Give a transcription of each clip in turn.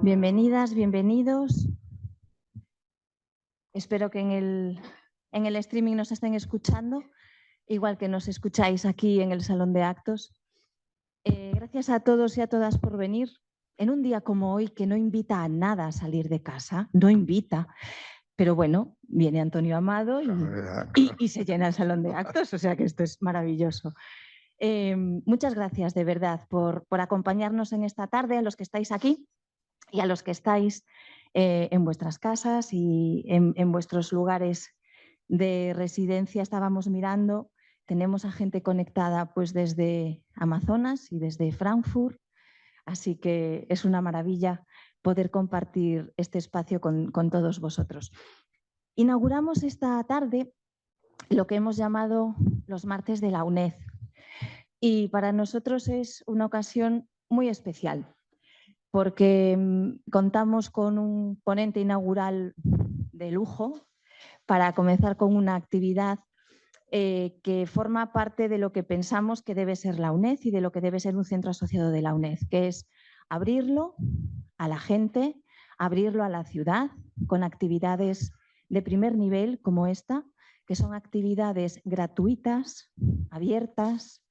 Bienvenidas, bienvenidos. Espero que en el streaming nos estén escuchando, igual que nos escucháis aquí en el Salón de Actos. Gracias a todos y a todas por venir en un día como hoy que no invita a nada a salir de casa, no invita. Pero bueno, viene Antonio Amado y se llena el Salón de Actos, o sea que esto es maravilloso. Muchas gracias de verdad por acompañarnos en esta tarde, a los que estáis aquí y a los que estáis en vuestras casas y en vuestros lugares de residencia. Estábamos mirando, tenemos a gente conectada pues desde Amazonas y desde Frankfurt, así que es una maravilla poder compartir este espacio con todos vosotros. Inauguramos esta tarde lo que hemos llamado los martes de la UNED y para nosotros es una ocasión muy especial porque contamos con un ponente inaugural de lujo para comenzar con una actividad que forma parte de lo que pensamos que debe ser la UNED y de lo que debe ser un centro asociado de la UNED, que es abrirlo a la gente, abrirlo a la ciudad con actividades de primer nivel como esta, que son actividades gratuitas, abiertas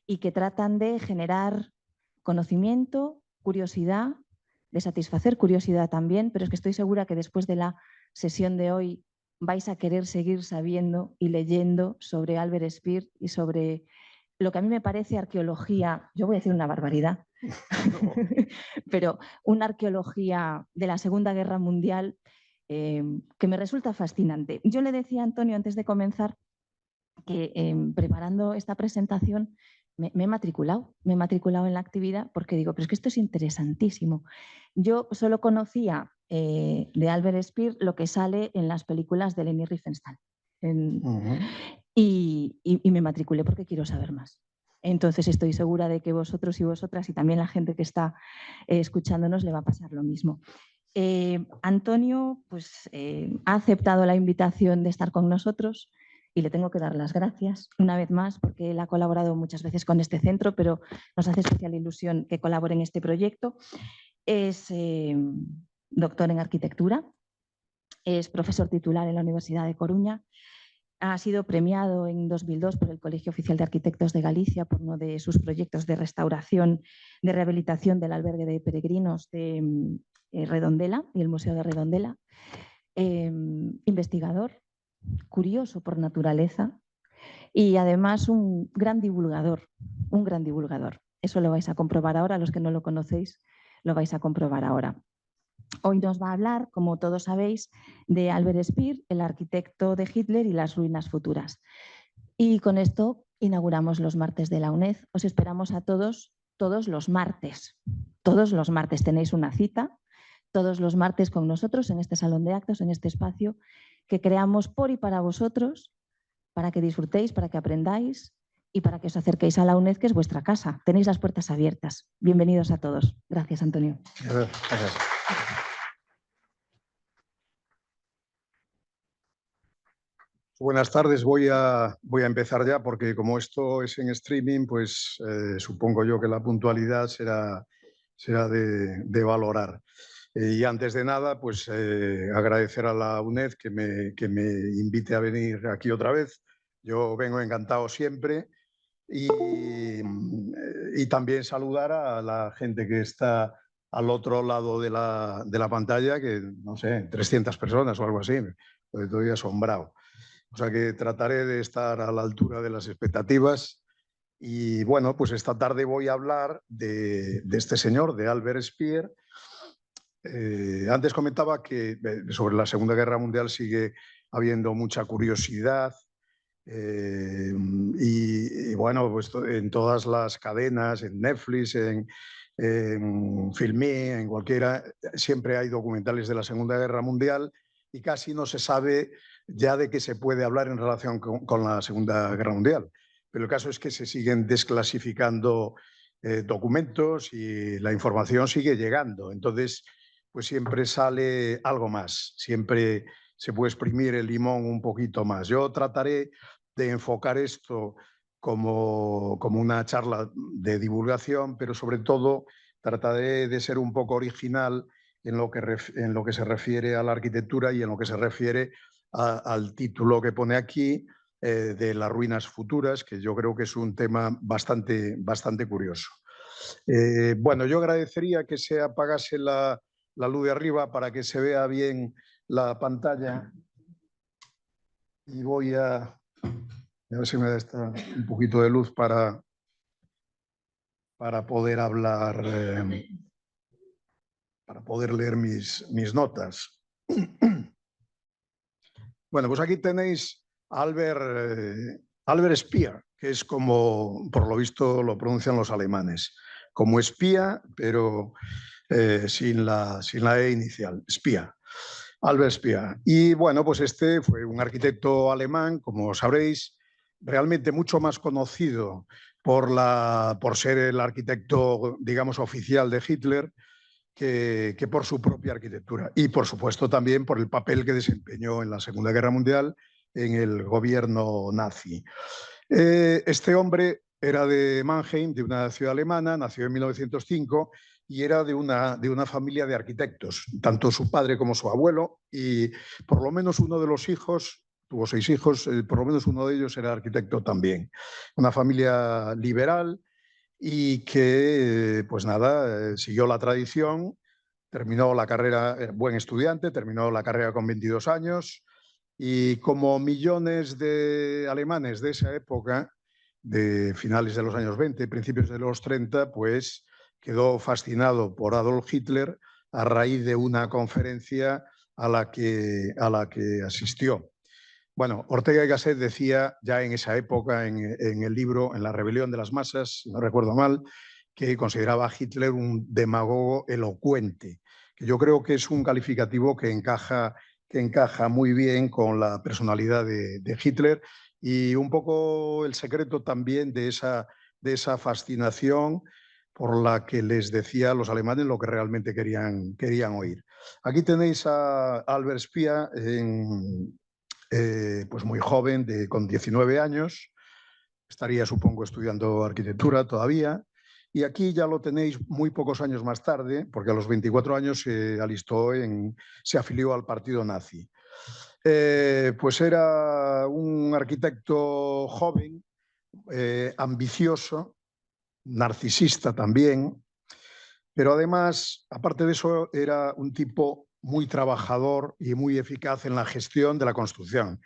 y que tratan de generar conocimiento, curiosidad, de satisfacer curiosidad también, pero es que estoy segura que después de la sesión de hoy vais a querer seguir sabiendo y leyendo sobre Albert Speer y sobre lo que a mí me parece arqueología, yo voy a decir una barbaridad, pero una arqueología de la Segunda Guerra Mundial que me resulta fascinante. Yo le decía a Antonio antes de comenzar que preparando esta presentación me he matriculado en la actividad porque digo, pero es que esto es interesantísimo. Yo solo conocía de Albert Speer lo que sale en las películas de Leni Riefenstahl y me matriculé porque quiero saber más. Entonces estoy segura de que vosotros y vosotras y también la gente que está escuchándonos le va a pasar lo mismo. Antonio pues, ha aceptado la invitación de estar con nosotros y le tengo que dar las gracias una vez más porque él ha colaborado muchas veces con este centro, pero nos hace especial ilusión que colabore en este proyecto. Es doctor en arquitectura, es profesor titular en la Universidad de Coruña, ha sido premiado en 2002 por el Colegio Oficial de Arquitectos de Galicia por uno de sus proyectos de restauración, de rehabilitación del albergue de peregrinos de Redondela y el Museo de Redondela. Investigador, curioso por naturaleza y además un gran divulgador, un gran divulgador. Eso lo vais a comprobar ahora, los que no lo conocéis lo vais a comprobar ahora. Hoy nos va a hablar, como todos sabéis, de Albert Speer, el arquitecto de Hitler y las ruinas futuras. Y con esto inauguramos los martes de la UNED. Os esperamos a todos los martes. Todos los martes tenéis una cita, todos los martes con nosotros en este salón de actos, en este espacio que creamos por y para vosotros, para que disfrutéis, para que aprendáis y para que os acerquéis a la UNED, que es vuestra casa. Tenéis las puertas abiertas. Bienvenidos a todos. Gracias, Antonio. Gracias. Buenas tardes, voy a empezar ya porque como esto es en streaming, pues supongo yo que la puntualidad será de valorar. Y antes de nada, pues agradecer a la UNED que me invite a venir aquí otra vez. Yo vengo encantado siempre y también saludar a la gente que está al otro lado de la pantalla, que no sé, 300 personas o algo así, estoy asombrado. O sea que trataré de estar a la altura de las expectativas. Y bueno, pues esta tarde voy a hablar de este señor, de Albert Speer. Antes comentaba que sobre la Segunda Guerra Mundial sigue habiendo mucha curiosidad y bueno, pues en todas las cadenas, en Netflix, en Filmí, en cualquiera, siempre hay documentales de la Segunda Guerra Mundial y casi no se sabe ya de qué se puede hablar en relación con la Segunda Guerra Mundial. Pero el caso es que se siguen desclasificando documentos y la información sigue llegando. Entonces, pues siempre sale algo más, siempre se puede exprimir el limón un poquito más. Yo trataré de enfocar esto como una charla de divulgación, pero sobre todo trataré de ser un poco original en lo que se refiere a la arquitectura y en lo que se refiere al título que pone aquí de las ruinas futuras, que yo creo que es un tema bastante curioso. Bueno, yo agradecería que se apagase la luz de arriba para que se vea bien la pantalla y voy a ver si me da un poquito de luz para poder hablar, para poder leer mis notas. Bueno, pues aquí tenéis a Albert Speer, que es como, por lo visto, lo pronuncian los alemanes, como espía, pero sin la E inicial, espía. Albert Speer. Y bueno, pues este fue un arquitecto alemán, como sabréis, realmente mucho más conocido por ser el arquitecto, digamos, oficial de Hitler, que por su propia arquitectura. Y, por supuesto, también por el papel que desempeñó en la Segunda Guerra Mundial en el gobierno nazi. Este hombre era de Mannheim, de una ciudad alemana, nació en 1905 y era de una familia de arquitectos, tanto su padre como su abuelo, y por lo menos uno de los hijos, tuvo 6 hijos, por lo menos uno de ellos era arquitecto también. Una familia liberal y que, pues nada, siguió la tradición, terminó la carrera, buen estudiante, terminó la carrera con 22 años y como millones de alemanes de esa época, de finales de los años 20, principios de los 30, pues quedó fascinado por Adolf Hitler a raíz de una conferencia a la que asistió. Bueno, Ortega y Gasset decía ya en esa época, en el libro En la rebelión de las masas, si no recuerdo mal, que consideraba a Hitler un demagogo elocuente, que yo creo que es un calificativo que encaja muy bien con la personalidad de Hitler y un poco el secreto también de esa fascinación por la que les decía a los alemanes lo que realmente querían oír. Aquí tenéis a Albert Speer pues muy joven, con 19 años, estaría supongo estudiando arquitectura todavía, y aquí ya lo tenéis muy pocos años más tarde, porque a los 24 años se afilió al partido nazi. Pues era un arquitecto joven, ambicioso, narcisista también, pero además, aparte de eso, era un tipo muy trabajador y muy eficaz en la gestión de la construcción,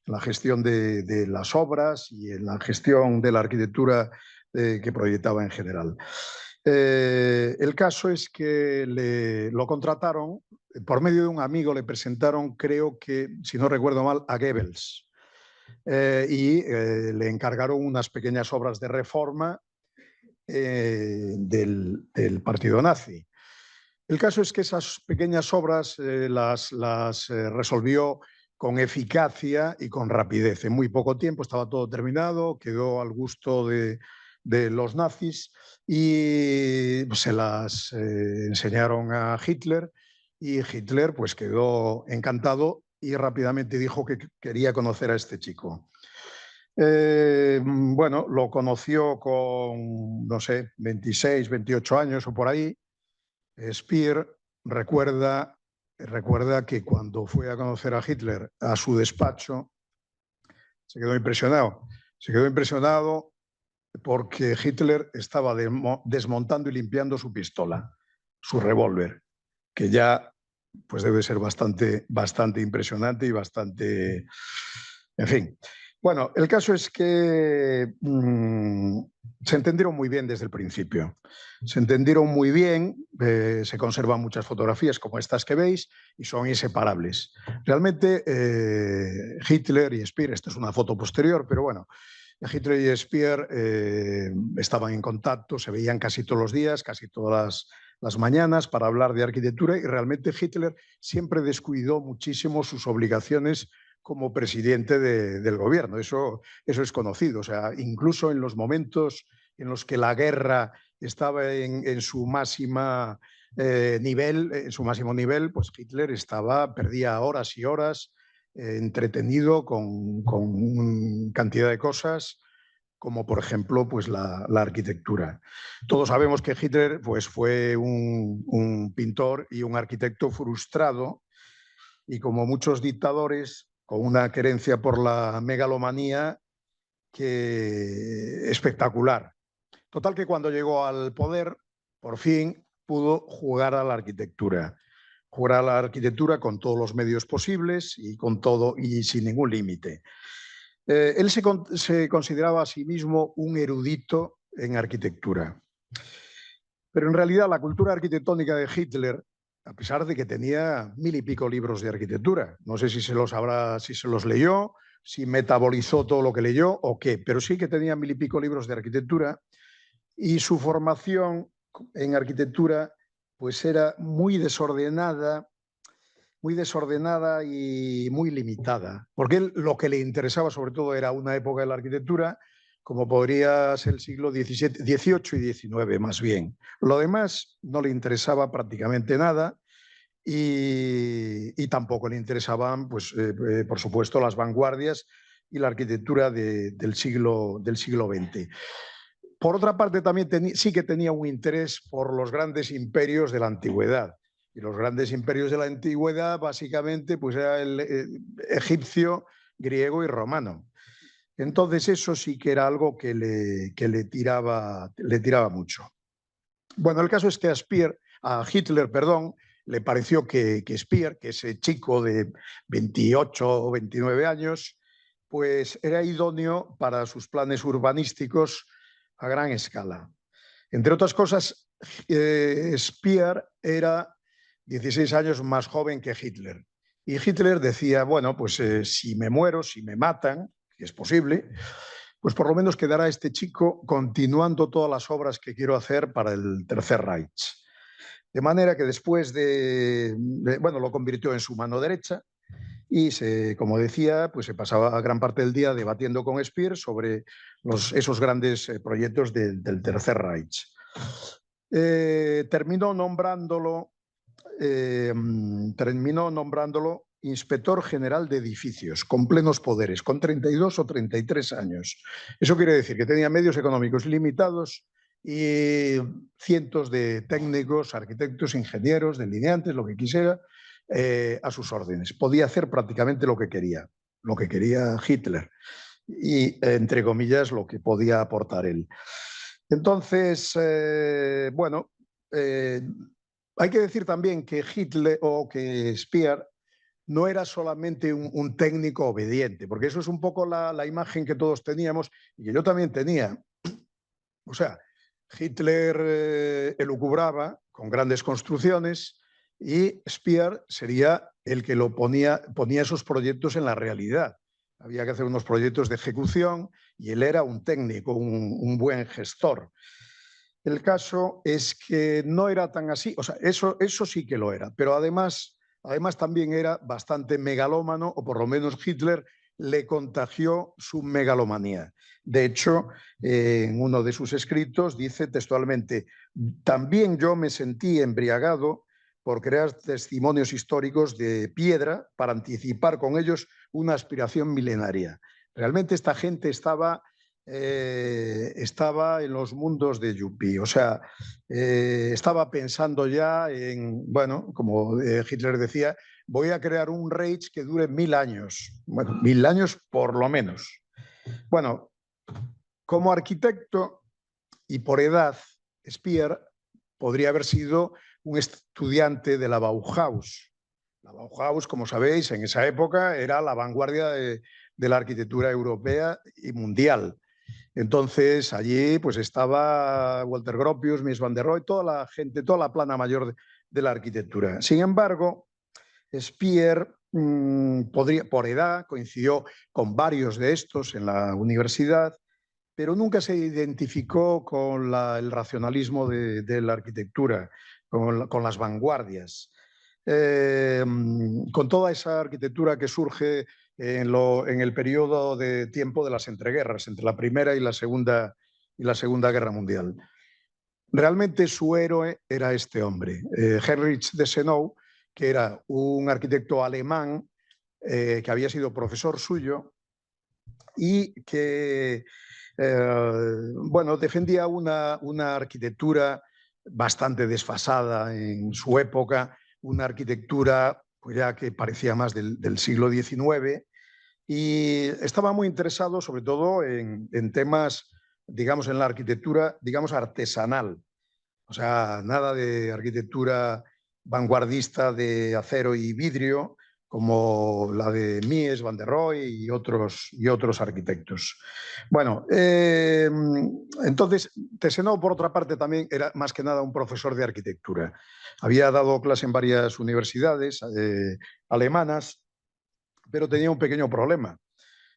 en la gestión de las obras y en la gestión de la arquitectura que proyectaba en general. El caso es que lo contrataron, por medio de un amigo le presentaron, creo que, si no recuerdo mal, a Goebbels. Le encargaron unas pequeñas obras de reforma del partido nazi. El caso es que esas pequeñas obras las resolvió con eficacia y con rapidez. En muy poco tiempo estaba todo terminado, quedó al gusto de los nazis y se las enseñaron a Hitler y Hitler pues quedó encantado y rápidamente dijo que quería conocer a este chico. Bueno, lo conoció con, no sé, 26, 28 años o por ahí. Speer recuerda que cuando fue a conocer a Hitler a su despacho, se quedó impresionado. Se quedó impresionado porque Hitler estaba desmontando y limpiando su pistola, su revólver, que ya pues debe ser bastante impresionante y bastante... En fin. Bueno, el caso es que se entendieron muy bien desde el principio. Se entendieron muy bien, se conservan muchas fotografías como estas que veis y son inseparables. Realmente Hitler y Speer, esta es una foto posterior, pero bueno, Hitler y Speer estaban en contacto, se veían casi todos los días, casi todas las mañanas para hablar de arquitectura y realmente Hitler siempre descuidó muchísimo sus obligaciones como presidente del gobierno. Eso es conocido. O sea, incluso en los momentos en los que la guerra estaba en su máximo nivel, pues Hitler perdía horas y horas entretenido con cantidad de cosas, como por ejemplo pues la arquitectura. Todos sabemos que Hitler pues, fue un pintor y un arquitecto frustrado, y como muchos dictadores, con una querencia por la megalomanía espectacular. Total que cuando llegó al poder, por fin pudo jugar a la arquitectura. Jugar a la arquitectura con todos los medios posibles y con todo y sin ningún límite. Él se consideraba a sí mismo un erudito en arquitectura. Pero en realidad la cultura arquitectónica de Hitler, a pesar de que tenía 1000 y pico libros de arquitectura, no sé si se los leyó, si metabolizó todo lo que leyó o qué, pero sí que tenía 1000 y pico libros de arquitectura, y su formación en arquitectura pues era muy desordenada y muy limitada, porque él lo que le interesaba sobre todo era una época de la arquitectura como podría ser el siglo XVII y XIX más bien. Lo demás no le interesaba prácticamente nada, y tampoco le interesaban, pues, por supuesto, las vanguardias y la arquitectura del siglo XX. Por otra parte, también sí que tenía un interés por los grandes imperios de la antigüedad. Y los grandes imperios de la antigüedad, básicamente, pues era el egipcio, griego y romano. Entonces, eso sí que era algo que le tiraba mucho. Bueno, el caso es que a Hitler, le pareció que Speer, que ese chico de 28 o 29 años, pues era idóneo para sus planes urbanísticos a gran escala. Entre otras cosas, Speer era 16 años más joven que Hitler. Y Hitler decía, bueno, pues si me muero, si me matan, que es posible, pues por lo menos quedará este chico continuando todas las obras que quiero hacer para el Tercer Reich. De manera que después bueno, lo convirtió en su mano derecha y, como decía, pues se pasaba gran parte del día debatiendo con Speer sobre esos grandes proyectos del Tercer Reich. Terminó nombrándolo inspector general de edificios, con plenos poderes, con 32 o 33 años. Eso quiere decir que tenía medios económicos limitados y cientos de técnicos, arquitectos, ingenieros, delineantes, lo que quisiera, a sus órdenes. Podía hacer prácticamente lo que quería Hitler y, entre comillas, lo que podía aportar él. Entonces, bueno, hay que decir también que Hitler o que Speer no era solamente un técnico obediente, porque eso es un poco la imagen que todos teníamos y que yo también tenía. O sea, Hitler elucubraba con grandes construcciones y Speer sería el que ponía esos proyectos en la realidad. Había que hacer unos proyectos de ejecución y él era un técnico, un buen gestor. El caso es que no era tan así, o sea, eso sí que lo era, pero además también era bastante megalómano, o por lo menos Hitler le contagió su megalomanía. De hecho, en uno de sus escritos dice textualmente: también yo me sentí embriagado por crear testimonios históricos de piedra para anticipar con ellos una aspiración milenaria. Realmente esta gente estaba en los mundos de Yuppie, o sea, estaba pensando ya en, bueno, como Hitler decía, voy a crear un Reich que dure 1000 años, bueno, 1000 años por lo menos. Bueno, como arquitecto y por edad, Speer podría haber sido un estudiante de la Bauhaus. La Bauhaus, como sabéis, en esa época era la vanguardia de la arquitectura europea y mundial. Entonces, allí pues estaba Walter Gropius, Mies van der Rohe, toda la gente, toda la plana mayor de la arquitectura. Sin embargo, Speer, por edad, coincidió con varios de estos en la universidad, pero nunca se identificó con el racionalismo de la arquitectura, con las vanguardias. Con toda esa arquitectura que surge en el periodo de tiempo de las entreguerras, entre la Primera y la Segunda Guerra Mundial. Realmente su héroe era este hombre, Heinrich Deschenaux, que era un arquitecto alemán que había sido profesor suyo y que Bueno, defendía una arquitectura bastante desfasada en su época, una arquitectura pues ya que parecía más del siglo XIX, y estaba muy interesado sobre todo en temas, digamos, en la arquitectura, digamos, artesanal. O sea, nada de arquitectura vanguardista de acero y vidrio, como la de Mies van der Rohe y otros arquitectos. Bueno, entonces Tesenau, por otra parte, también era más que nada un profesor de arquitectura. Había dado clase en varias universidades alemanas, pero tenía un pequeño problema.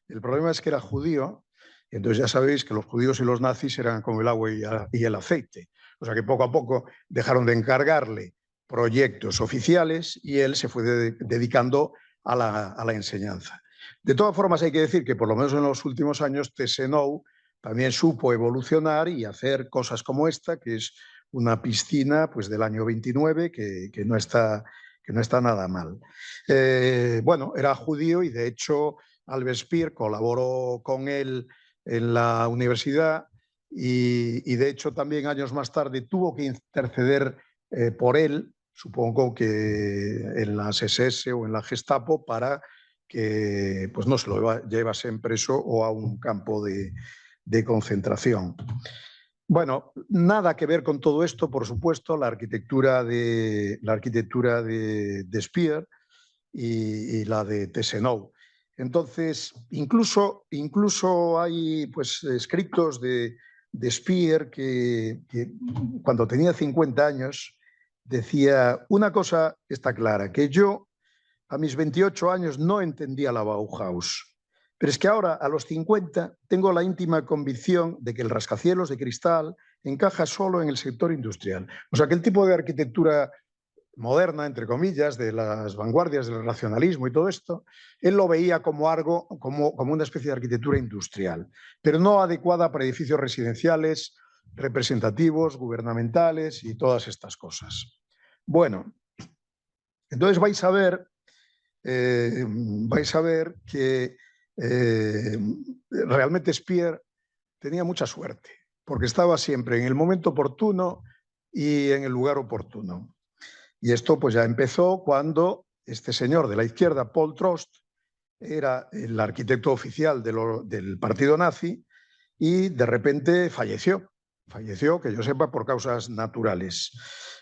El problema es que era judío, y entonces ya sabéis que los judíos y los nazis eran como el agua y el aceite. O sea que poco a poco dejaron de encargarle proyectos oficiales y él se fue dedicando a la enseñanza. De todas formas, hay que decir que por lo menos en los últimos años Tesenau también supo evolucionar y hacer cosas como esta, que es una piscina pues, del año 29 que no está nada mal. Bueno, era judío y de hecho Albert Speer colaboró con él en la universidad y de hecho también años más tarde tuvo que interceder por él, supongo que en las SS o en la Gestapo, para que pues no se lo llevasen preso o a un campo de concentración. Bueno, nada que ver con todo esto, por supuesto, la arquitectura de Speer y la de Tesenau. Entonces, incluso hay pues, escritos de Speer que cuando tenía 50 años decía, una cosa está clara, que yo a mis 28 años no entendía la Bauhaus, pero es que ahora, a los 50, tengo la íntima convicción de que el rascacielos de cristal encaja solo en el sector industrial. O sea, que el tipo de arquitectura moderna, entre comillas, de las vanguardias del racionalismo y todo esto, él lo veía como algo, como una especie de arquitectura industrial, pero no adecuada para edificios residenciales, representativos, gubernamentales y todas estas cosas. Bueno, entonces vais a ver que realmente Speer tenía mucha suerte, porque estaba siempre en el momento oportuno y en el lugar oportuno. Y esto pues ya empezó cuando este señor de la izquierda, Paul Trost, era el arquitecto oficial del partido nazi y de repente falleció. Falleció, que yo sepa, por causas naturales.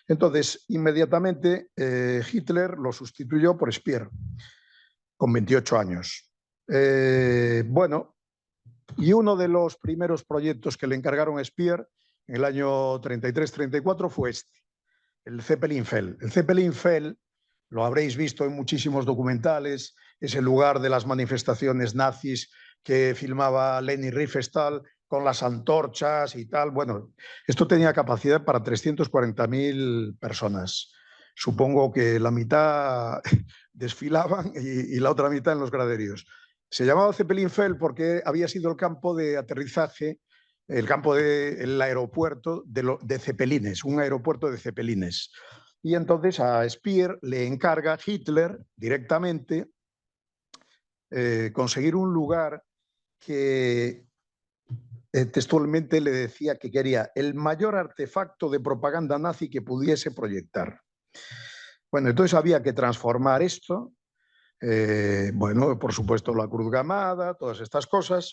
Entonces, inmediatamente Hitler lo sustituyó por Speer, con 28 años. Bueno, y uno de los primeros proyectos que le encargaron a Speer en el año 33-34 fue este, el Zeppelinfeld. El Zeppelinfeld lo habréis visto en muchísimos documentales, es el lugar de las manifestaciones nazis que filmaba Leni Riefenstahl con las antorchas y tal. Bueno, esto tenía capacidad para 340.000 personas. Supongo que la mitad desfilaban y la otra mitad en los graderíos. Se llamaba Zeppelinfeld porque había sido el campo de aterrizaje, el aeropuerto de Zeppelines, un aeropuerto de Zeppelines. Y entonces a Speer le encarga Hitler directamente conseguir un lugar que textualmente le decía que quería el mayor artefacto de propaganda nazi que pudiese proyectar. Bueno, entonces había que transformar esto, bueno, por supuesto la Cruz Gamada, todas estas cosas.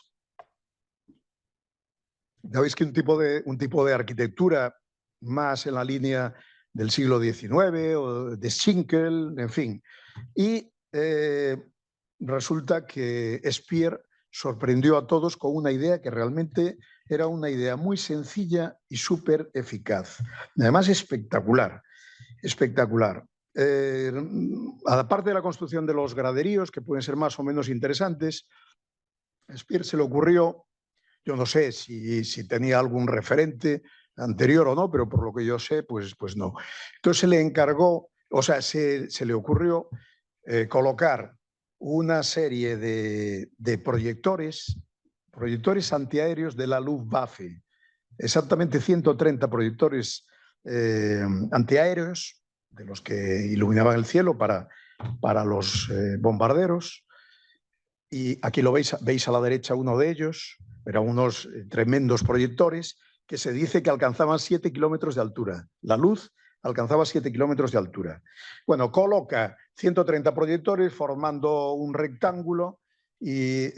Ya veis que un tipo de arquitectura más en la línea del siglo XIX o de Schinkel, en fin. Y resulta que Speer sorprendió a todos con una idea que realmente era una idea muy sencilla y súper eficaz. Además, espectacular, espectacular. Aparte de la construcción de los graderíos, que pueden ser más o menos interesantes, a Speer se le ocurrió, yo no sé si tenía algún referente anterior o no, pero por lo que yo sé, pues no. Entonces se le encargó, o sea, se le ocurrió colocar una serie de proyectores antiaéreos de la Luftwaffe, exactamente 130 proyectores antiaéreos, de los que iluminaban el cielo para los bombarderos. Y aquí lo veis a la derecha uno de ellos. eran unos tremendos proyectores que se dice que alcanzaban 7 kilómetros de altura. La luz alcanzaba 7 kilómetros de altura. Bueno, coloca 130 proyectores formando un rectángulo y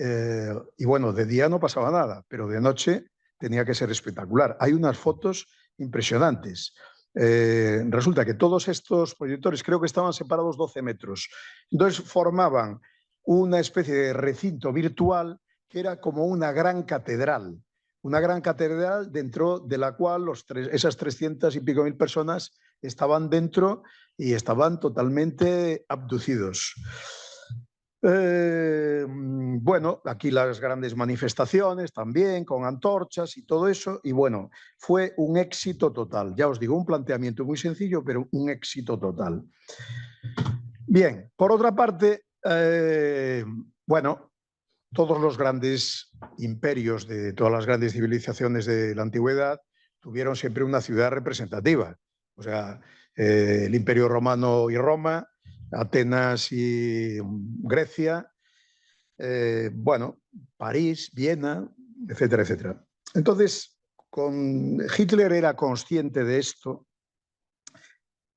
bueno, de día no pasaba nada, pero de noche tenía que ser espectacular. Hay unas fotos impresionantes. Resulta que todos estos proyectores creo que estaban separados 12 metros. Entonces formaban una especie de recinto virtual que era como una gran catedral dentro de la cual esas 300 y pico mil personas estaban dentro y estaban totalmente abducidos. Bueno, aquí las grandes manifestaciones también, con antorchas y todo eso, y bueno, fue un éxito total. Ya os digo, un planteamiento muy sencillo, pero un éxito total. Bien, por otra parte, bueno, todos los grandes imperios de todas las grandes civilizaciones de la antigüedad tuvieron siempre una ciudad representativa. O sea, el Imperio Romano y Roma, Atenas y Grecia, bueno, París, Viena, etcétera, etcétera. Entonces, Hitler era consciente de esto,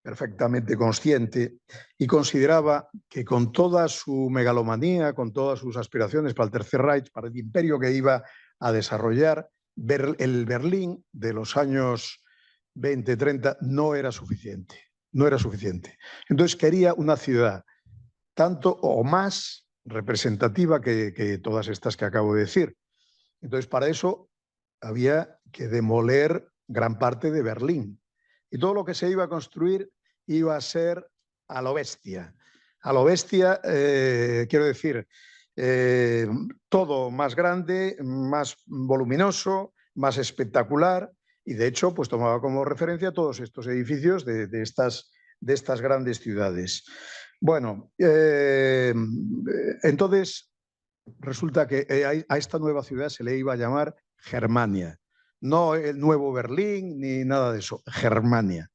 perfectamente consciente, y consideraba que con toda su megalomanía, con todas sus aspiraciones para el Tercer Reich, para el imperio que iba a desarrollar, el Berlín de los años 20, 30 no era suficiente. No era suficiente. Entonces quería una ciudad tanto o más representativa que todas estas que acabo de decir. Entonces para eso había que demoler gran parte de Berlín. Y todo lo que se iba a construir iba a ser a lo bestia. A lo bestia, quiero decir, todo más grande, más voluminoso, más espectacular, y de hecho pues tomaba como referencia todos estos edificios de estas grandes ciudades. Bueno, entonces resulta que a esta nueva ciudad se le iba a llamar Germania. No el nuevo Berlín ni nada de eso, Germania.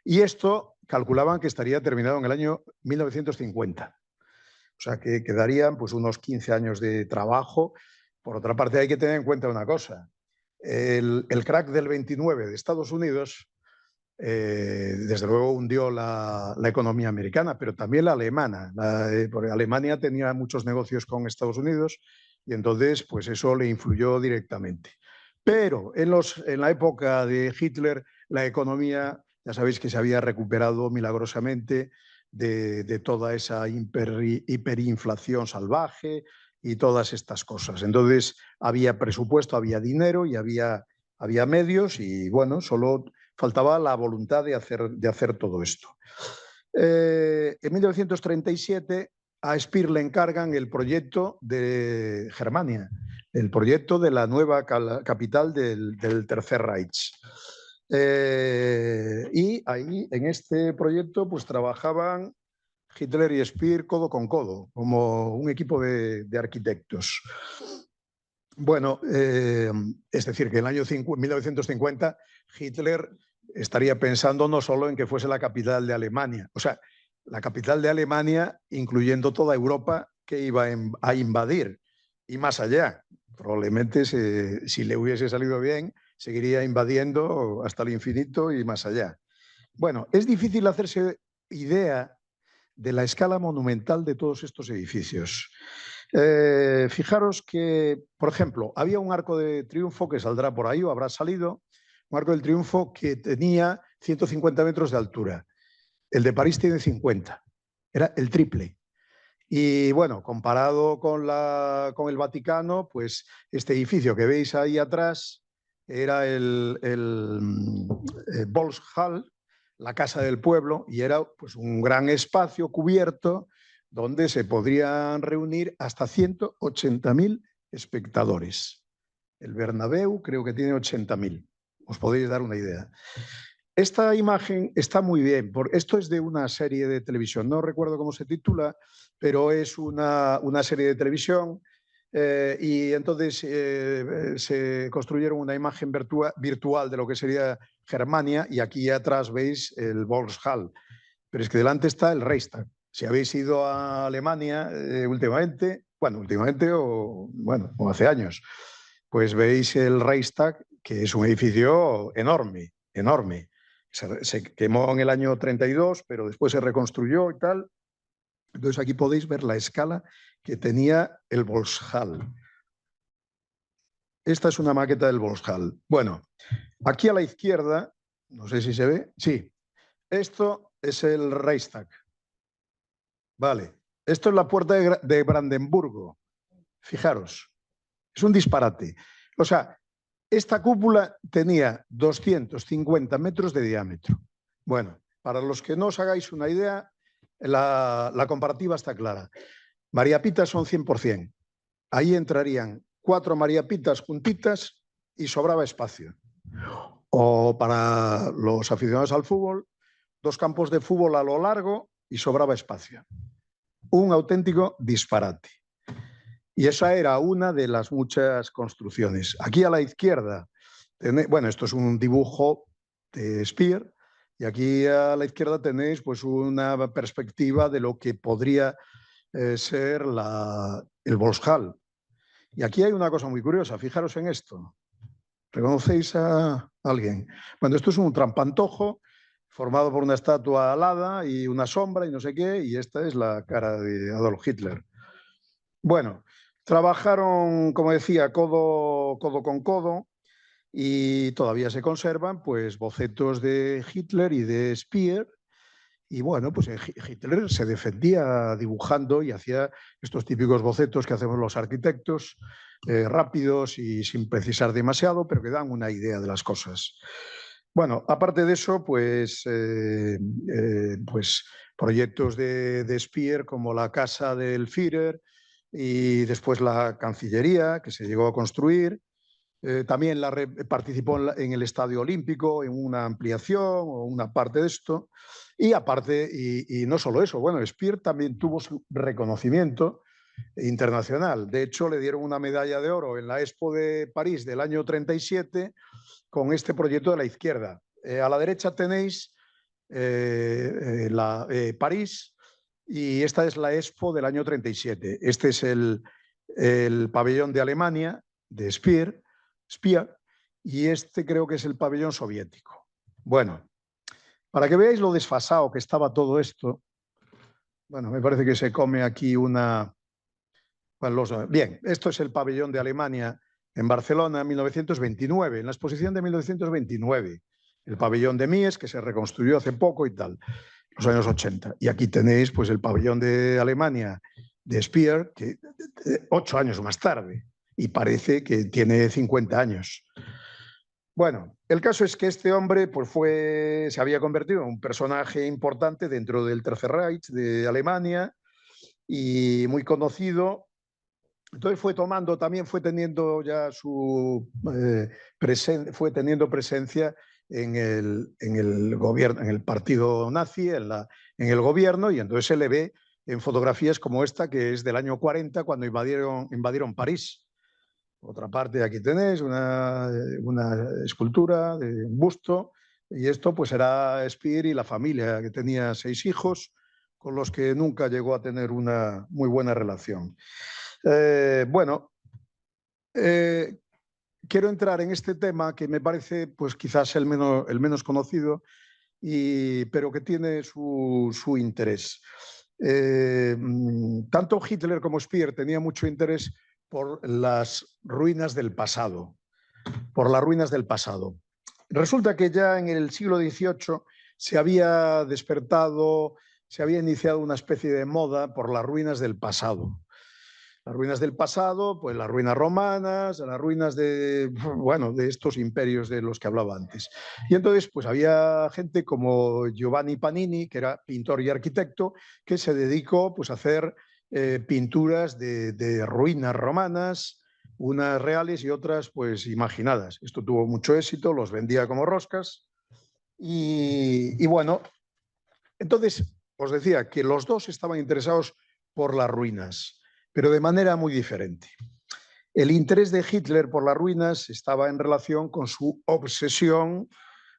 Y esto calculaban que estaría terminado en el año 1950. O sea que quedarían pues unos 15 años de trabajo. Por otra parte, hay que tener en cuenta una cosa. El crack del 29 de Estados Unidos, desde luego hundió la economía americana, pero también la alemana. Porque Alemania tenía muchos negocios con Estados Unidos y entonces pues eso le influyó directamente. Pero en la época de Hitler, la economía, ya sabéis que se había recuperado milagrosamente de toda esa hiperinflación salvaje y todas estas cosas. Entonces había presupuesto, había dinero y había medios y bueno, solo faltaba la voluntad de hacer todo esto. En 1937 a Speer le encargan el proyecto de Germania, el proyecto de la nueva capital del Tercer Reich. Y ahí, en este proyecto, pues trabajaban Hitler y Speer codo con codo, como un equipo de arquitectos. Bueno, es decir, que en el año 1950 Hitler estaría pensando no solo en que fuese la capital de Alemania, o sea, la capital de Alemania, incluyendo toda Europa, que iba a invadir, y más allá. Probablemente, si le hubiese salido bien, seguiría invadiendo hasta el infinito y más allá. Bueno, es difícil hacerse idea de la escala monumental de todos estos edificios. Fijaros que, por ejemplo, había un arco de triunfo que saldrá por ahí o habrá salido, un arco del triunfo que tenía 150 metros de altura. El de París tiene 50, era el triple. Y bueno, comparado con el Vaticano, pues este edificio que veis ahí atrás era el Volkshall, la Casa del Pueblo, y era pues un gran espacio cubierto donde se podrían reunir hasta 180.000 espectadores. El Bernabéu creo que tiene 80.000. Os podéis dar una idea. Esta imagen está muy bien, porque esto es de una serie de televisión, no recuerdo cómo se titula, pero es una serie de televisión y entonces se construyeron una imagen virtual de lo que sería Germania y aquí atrás veis el Volkshall, pero es que delante está el Reichstag. Si habéis ido a Alemania últimamente o hace años, pues veis el Reichstag, que es un edificio enorme, enorme. Se quemó en el año 32, pero después se reconstruyó y tal. Entonces aquí podéis ver la escala que tenía el Volkshall. Esta es una maqueta del Volkshall. Bueno, aquí a la izquierda, no sé si se ve, sí, esto es el Reichstag. Vale, esto es la puerta de Brandenburgo. Fijaros, es un disparate. O sea, esta cúpula tenía 250 metros de diámetro. Bueno, para los que no os hagáis una idea, la comparativa está clara. María Pitas son 100%. Ahí entrarían 4 María Pitas juntitas y sobraba espacio. O para los aficionados al fútbol, 2 campos de fútbol a lo largo y sobraba espacio. Un auténtico disparate. Y esa era una de las muchas construcciones. Aquí a la izquierda, bueno, esto es un dibujo de Speer, y aquí a la izquierda tenéis pues una perspectiva de lo que podría ser el Volkshall. Y aquí hay una cosa muy curiosa, fijaros en esto. ¿Reconocéis a alguien? Bueno, esto es un trampantojo formado por una estatua alada y una sombra y no sé qué, y esta es la cara de Adolf Hitler. Bueno, trabajaron, como decía, codo con codo, y todavía se conservan pues bocetos de Hitler y de Speer. Y bueno, pues Hitler se defendía dibujando y hacía estos típicos bocetos que hacemos los arquitectos, rápidos y sin precisar demasiado, pero que dan una idea de las cosas. Bueno, aparte de eso, pues proyectos de Speer como la casa del Führer y después la Cancillería, que se llegó a construir. También participó en el Estadio Olímpico, en una ampliación o una parte de esto. Y aparte, y no solo eso, bueno, Speer también tuvo su reconocimiento internacional. De hecho, le dieron una medalla de oro en la Expo de París del año 37 con este proyecto de la izquierda. A la derecha tenéis París, y esta es la Expo del año 37. Este es el pabellón de Alemania, de Speer, y este creo que es el pabellón soviético. Bueno, para que veáis lo desfasado que estaba todo esto, bueno, me parece que se come aquí una... Bueno, bien, esto es el pabellón de Alemania en Barcelona en 1929, en la exposición de 1929. El pabellón de Mies, que se reconstruyó hace poco y tal, los años 80. Y aquí tenéis pues el pabellón de Alemania de Speer, que 8 años más tarde, y parece que tiene 50 años. Bueno, el caso es que este hombre pues se había convertido en un personaje importante dentro del Tercer Reich de Alemania y muy conocido. Entonces también fue teniendo ya fue teniendo presencia en el gobierno, en el partido nazi, en el gobierno, y entonces se le ve en fotografías como esta, que es del año 40, cuando invadieron París. Por otra parte, aquí tenéis una escultura de un busto, y esto pues era Speer y la familia, que tenía 6 hijos, con los que nunca llegó a tener una muy buena relación. Bueno, quiero entrar en este tema que me parece pues quizás el menos conocido, pero que tiene su interés. Tanto Hitler como Speer tenían mucho interés por las ruinas del pasado, Resulta que ya en el siglo XVIII se había despertado, se había iniciado una especie de moda por las ruinas del pasado. Las ruinas del pasado, pues las ruinas romanas, las ruinas de estos imperios de los que hablaba antes. Y entonces, pues había gente como Giovanni Panini, que era pintor y arquitecto, que se dedicó pues a hacer pinturas de ruinas romanas, unas reales y otras pues imaginadas. Esto tuvo mucho éxito, los vendía como roscas. Y bueno, entonces os decía que los dos estaban interesados por las ruinas, pero de manera muy diferente. El interés de Hitler por las ruinas estaba en relación con su obsesión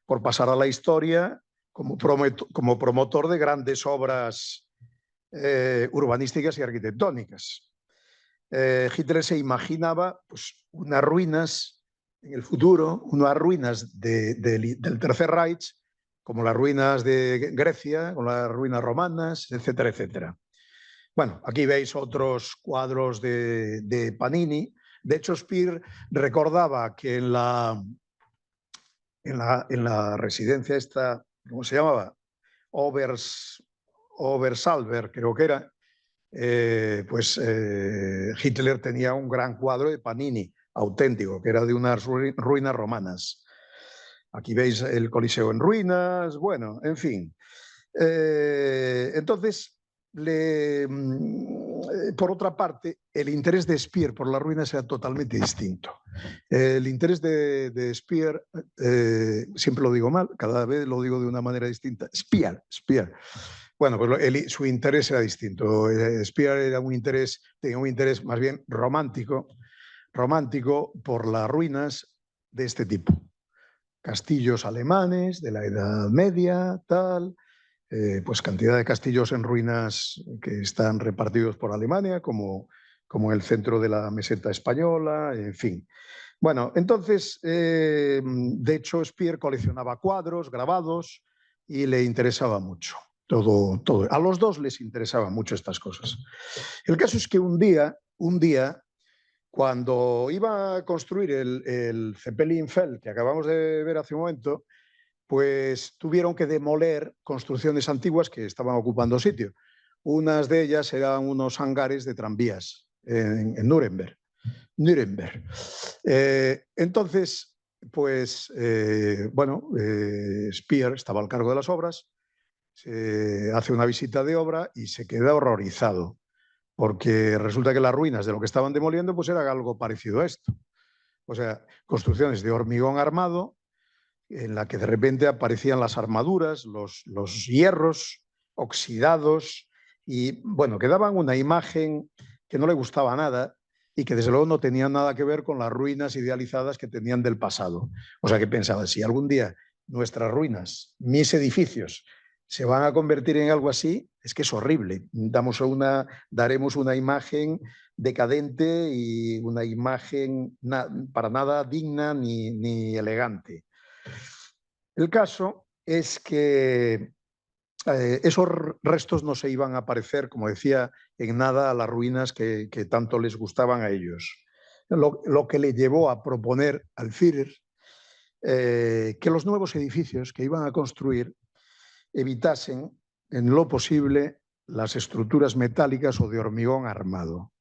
por pasar a la historia como promotor de grandes obras urbanísticas y arquitectónicas. Hitler se imaginaba pues, unas ruinas en el futuro, unas ruinas del Tercer Reich, como las ruinas de Grecia, como las ruinas romanas, etcétera, etcétera. Bueno, aquí veis otros cuadros de Panini. De hecho, Speer recordaba que en la residencia esta, ¿cómo se llamaba? Obersalber, creo que era, Hitler tenía un gran cuadro de Panini, auténtico, que era de unas ruinas romanas. Aquí veis el Coliseo en ruinas, bueno, en fin. Entonces, por otra parte, el interés de Speer por las ruinas era totalmente distinto. El interés de Speer, siempre lo digo mal, cada vez lo digo de una manera distinta, Speer. Bueno, pues su interés era distinto. Speer tenía un interés más bien romántico por las ruinas de este tipo. Castillos alemanes de la Edad Media, tal, pues cantidad de castillos en ruinas que están repartidos por Alemania, como en el centro de la meseta española, en fin. Bueno, entonces, de hecho, Speer coleccionaba cuadros, grabados, y le interesaba mucho. Todo. A los dos les interesaban mucho estas cosas. El caso es que un día, cuando iba a construir el Zeppelin Feld, que acabamos de ver hace un momento, pues tuvieron que demoler construcciones antiguas que estaban ocupando sitio. Unas de ellas eran unos hangares de tranvías en Nuremberg. Entonces, pues, Speer estaba al cargo de las obras, hace una visita de obra y se queda horrorizado, porque resulta que las ruinas de lo que estaban demoliendo pues era algo parecido a esto. O sea, construcciones de hormigón armado en la que de repente aparecían las armaduras, los hierros oxidados y, bueno, que daban una imagen que no le gustaba nada y que desde luego no tenía nada que ver con las ruinas idealizadas que tenían del pasado. O sea, que pensaba, si algún día nuestras ruinas, mis edificios, se van a convertir en algo así, es que es horrible. Daremos una imagen decadente y una imagen para nada digna ni elegante. El caso es que esos restos no se iban a parecer, como decía, en nada a las ruinas que tanto les gustaban a ellos. Lo que le llevó a proponer al Führer que los nuevos edificios que iban a construir evitasen en lo posible las estructuras metálicas o de hormigón armado,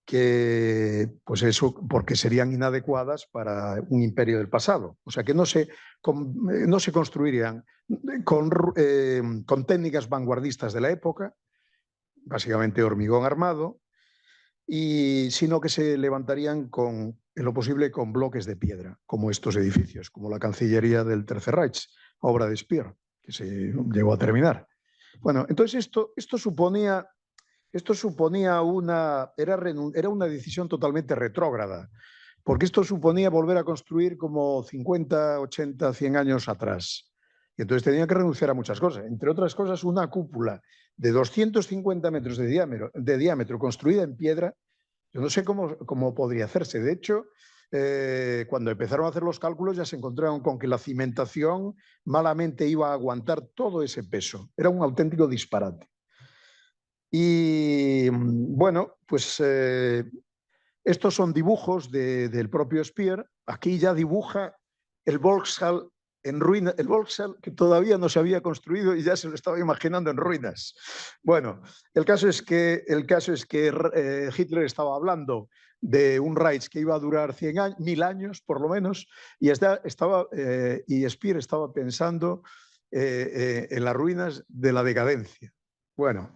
que pues eso porque serían inadecuadas para un imperio del pasado. O sea que no se construirían con técnicas vanguardistas de la época, básicamente hormigón armado, sino que se levantarían en lo posible con bloques de piedra, como estos edificios, como la Cancillería del Tercer Reich, obra de Speer, que se llegó a terminar. Bueno, entonces esto suponía era una decisión totalmente retrógrada, porque esto suponía volver a construir como 50, 80, 100 años atrás. Y entonces tenían que renunciar a muchas cosas, entre otras cosas una cúpula de 250 metros de diámetro construida en piedra. Yo no sé cómo podría hacerse. De hecho, cuando empezaron a hacer los cálculos ya se encontraron con que la cimentación malamente iba a aguantar todo ese peso. Era un auténtico disparate. Y bueno, pues estos son dibujos del propio Speer. Aquí ya dibuja el Volkshalle en ruinas, el Volkshalle que todavía no se había construido y ya se lo estaba imaginando en ruinas. Bueno, el caso es que Hitler estaba hablando de un Reich que iba a durar 1000 años por lo menos, y Speer estaba pensando en las ruinas de la decadencia. Bueno,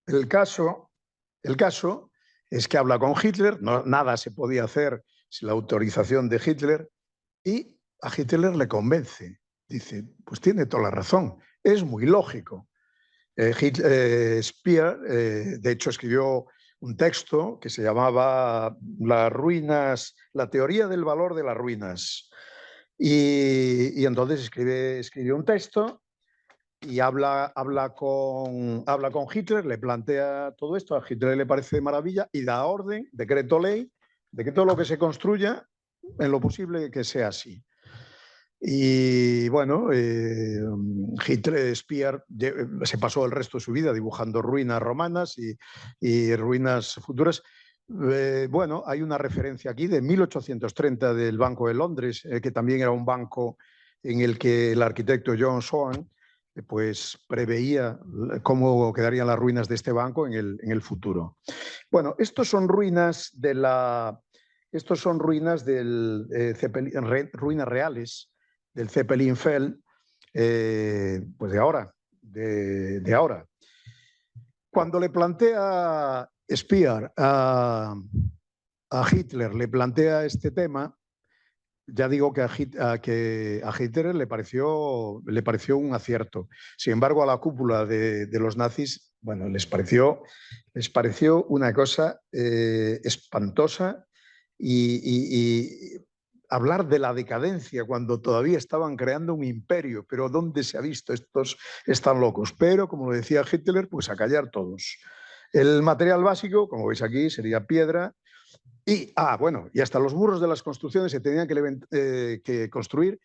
el caso es que habla con Hitler, nada se podía hacer sin la autorización de Hitler, y a Hitler le convence. Dice, pues tiene toda la razón, es muy lógico. Speer, de hecho, escribió un texto que se llamaba Las ruinas, la teoría del valor de las ruinas. Y entonces escribió un texto y habla con Hitler, le plantea todo esto, a Hitler le parece de maravilla y da orden, decreto ley, de que todo lo que se construya, en lo posible que sea así. Y bueno, Hitler, Speer, se pasó el resto de su vida dibujando ruinas romanas y ruinas futuras. Bueno, hay una referencia aquí de 1830 del Banco de Londres, que también era un banco en el que el arquitecto John Soane pues preveía cómo quedarían las ruinas de este banco en el futuro. Bueno, estos son ruinas del ruinas reales del Zeppelinfeld, pues de ahora. Cuando le plantea Speer a Hitler, le plantea este tema, ya digo que a Hitler le pareció un acierto. Sin embargo, a la cúpula de los nazis, bueno, les pareció una cosa espantosa y hablar de la decadencia cuando todavía estaban creando un imperio. Pero ¿dónde se ha visto? Estos están locos. Pero, como lo decía Hitler, pues a callar todos. El material básico, como veis aquí, sería piedra. Y hasta los muros de las construcciones se tenían que construir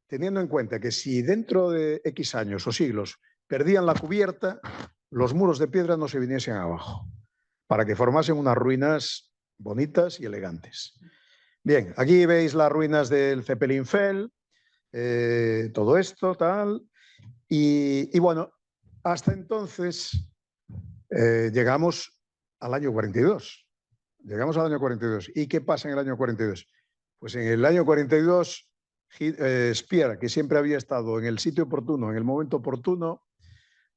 teniendo en cuenta que si dentro de X años o siglos perdían la cubierta, los muros de piedra no se viniesen abajo, para que formasen unas ruinas bonitas y elegantes. Bien, aquí veis las ruinas del Zeppelinfeld, todo esto, tal. Y bueno, hasta entonces llegamos al año 42. Llegamos al año 42. ¿Y qué pasa en el año 42? Pues en el año 42, Speer, que siempre había estado en el sitio oportuno, en el momento oportuno,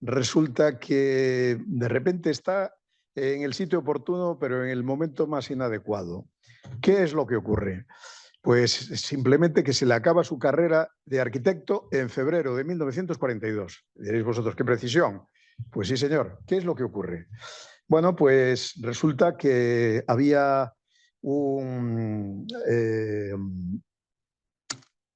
resulta que de repente está en el sitio oportuno, pero en el momento más inadecuado. ¿Qué es lo que ocurre? Pues simplemente que se le acaba su carrera de arquitecto en febrero de 1942. Diréis vosotros, ¿qué precisión? Pues sí, señor. ¿Qué es lo que ocurre? Bueno, pues resulta que había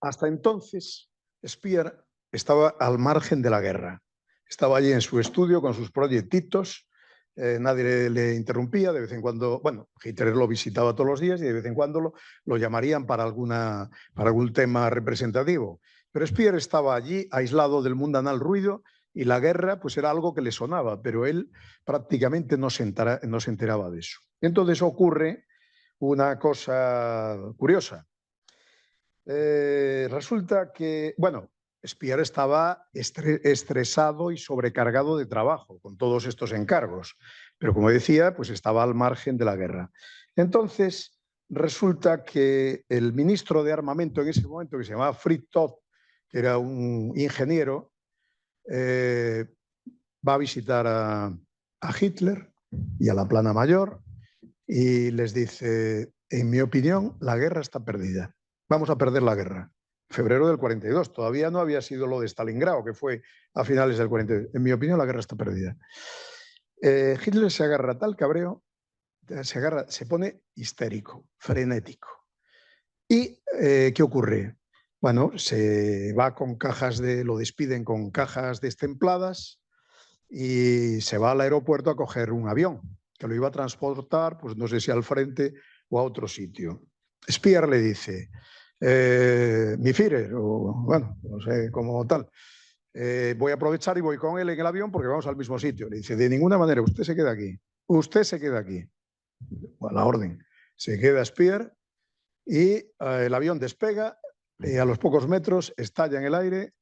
hasta entonces, Speer estaba al margen de la guerra. Estaba allí en su estudio con sus proyectitos, nadie le interrumpía, de vez en cuando, bueno, Hitler lo visitaba todos los días y de vez en cuando lo llamarían para algún tema representativo. Pero Speer estaba allí, aislado del mundanal ruido, y la guerra pues era algo que le sonaba, pero él prácticamente no se enteraba de eso. Entonces ocurre una cosa curiosa. Resulta que, bueno, Speer estaba estresado y sobrecargado de trabajo con todos estos encargos, pero como decía, pues estaba al margen de la guerra. Entonces, resulta que el ministro de Armamento en ese momento, que se llamaba Fritz Todt, que era un ingeniero, va a visitar a Hitler y a la Plana Mayor y les dice, en mi opinión, la guerra está perdida. Vamos a perder la guerra. Febrero del 42, todavía no había sido lo de Stalingrado, que fue a finales del 42. En mi opinión, la guerra está perdida. Hitler se agarra tal cabreo, se pone histérico, frenético. ¿Y qué ocurre? Bueno, se va con lo despiden con cajas destempladas y se va al aeropuerto a coger un avión que lo iba a transportar, pues no sé si al frente o a otro sitio. Speer le dice, mi Führer, o bueno, no sé cómo tal, voy a aprovechar y voy con él en el avión porque vamos al mismo sitio. Le dice, de ninguna manera, usted se queda aquí. Usted se queda aquí. Bueno, la orden. Se queda Speer y el avión despega y a los pocos metros estalla en el aire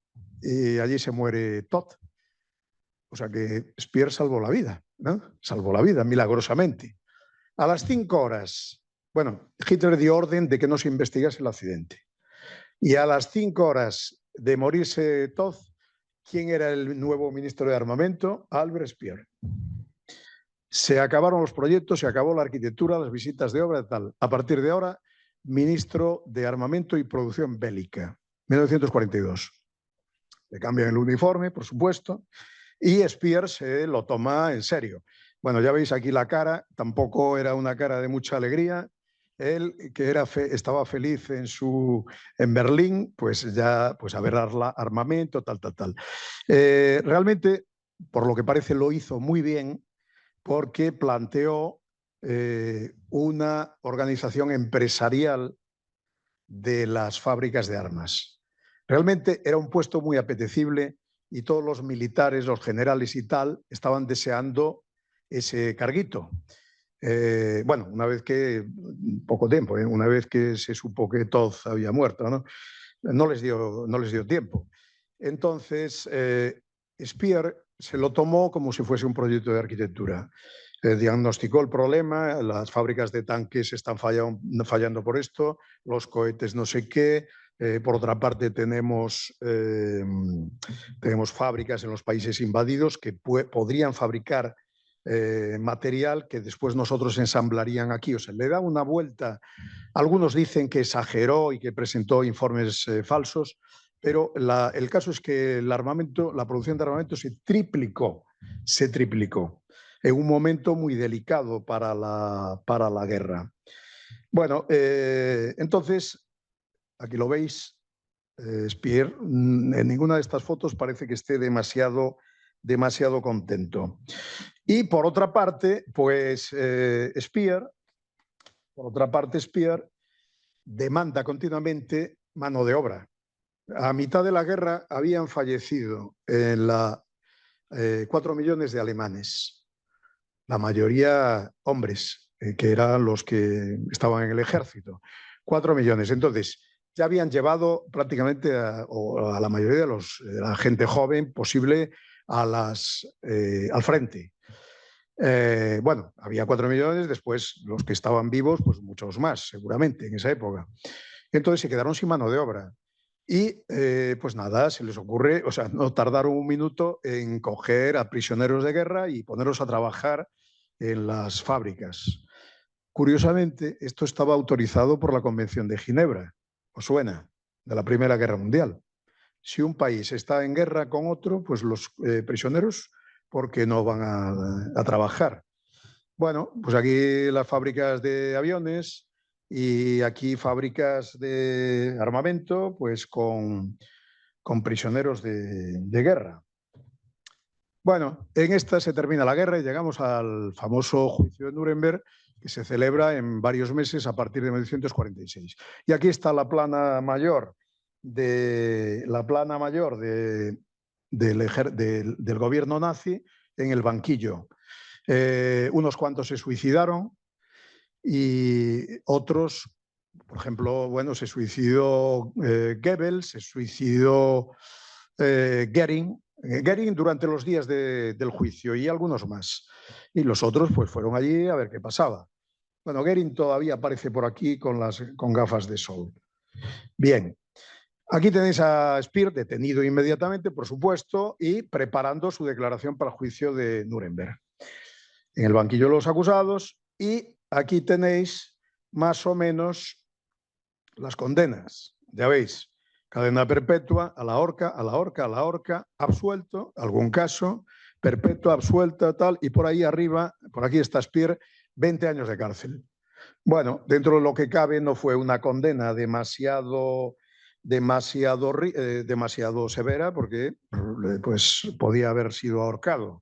y allí se muere Todt. O sea que Speer salvó la vida, ¿no? Salvó la vida milagrosamente. A las 5 horas, bueno, Hitler dio orden de que no se investigase el accidente. Y a las 5 horas de morirse Todt, ¿quién era el nuevo ministro de Armamento? Albert Speer. Se acabaron los proyectos, se acabó la arquitectura, las visitas de obra y tal. A partir de ahora, ministro de Armamento y Producción Bélica, 1942. Le cambian el uniforme, por supuesto, y Speer se lo toma en serio. Bueno, ya veis aquí la cara, tampoco era una cara de mucha alegría, Él, que estaba feliz en Berlín, pues ya a ver armamento, tal. Realmente, por lo que parece, lo hizo muy bien porque planteó una organización empresarial de las fábricas de armas. Realmente era un puesto muy apetecible y todos los militares, los generales y tal, estaban deseando ese carguito. Bueno, poco tiempo, una vez que se supo que Todd había muerto, no les dio tiempo. Entonces, Speer se lo tomó como si fuese un proyecto de arquitectura. Diagnosticó el problema, las fábricas de tanques están fallando por esto, los cohetes no sé qué. Por otra parte, tenemos fábricas en los países invadidos que podrían fabricar material que después nosotros ensamblarían aquí. O sea, le da una vuelta. Algunos dicen que exageró y que presentó informes falsos, pero el caso es que la producción de armamento se triplicó en un momento muy delicado para la guerra. Bueno, entonces, aquí lo veis, Speer, en ninguna de estas fotos parece que esté demasiado contento. Y por otra parte, pues Speer demanda continuamente mano de obra. A mitad de la guerra habían fallecido 4 millones de alemanes, la mayoría hombres, que eran los que estaban en el ejército. 4 millones. Entonces, ya habían llevado prácticamente a la mayoría de la gente joven posible al frente. Bueno, había 4 millones, después los que estaban vivos, pues muchos más, seguramente, en esa época. Entonces se quedaron sin mano de obra. Y pues nada, se les ocurre, o sea, no tardaron un minuto en coger a prisioneros de guerra y ponerlos a trabajar en las fábricas. Curiosamente, esto estaba autorizado por la Convención de Ginebra, ¿os suena? De la Primera Guerra Mundial. Si un país está en guerra con otro, pues los prisioneros, ¿por qué no van a trabajar? Bueno, pues aquí las fábricas de aviones y aquí fábricas de armamento, pues con prisioneros de guerra. Bueno, en esta se termina la guerra y llegamos al famoso juicio de Nuremberg, que se celebra en varios meses a partir de 1946. Y aquí está la plana mayor del gobierno nazi en el banquillo. Unos cuantos se suicidaron y otros, por ejemplo, bueno, se suicidó Goebbels, se suicidó Goering durante los días del juicio y algunos más. Y los otros pues fueron allí a ver qué pasaba. Bueno, Goering todavía aparece por aquí con gafas de sol. Bien, aquí tenéis a Speer detenido inmediatamente, por supuesto, y preparando su declaración para el juicio de Nuremberg. En el banquillo de los acusados, y aquí tenéis más o menos las condenas. Ya veis, cadena perpetua, a la horca, absuelto, algún caso, perpetua, absuelta, tal, y por ahí arriba, por aquí está Speer, 20 años de cárcel. Bueno, dentro de lo que cabe no fue una condena demasiado severa, porque pues podía haber sido ahorcado.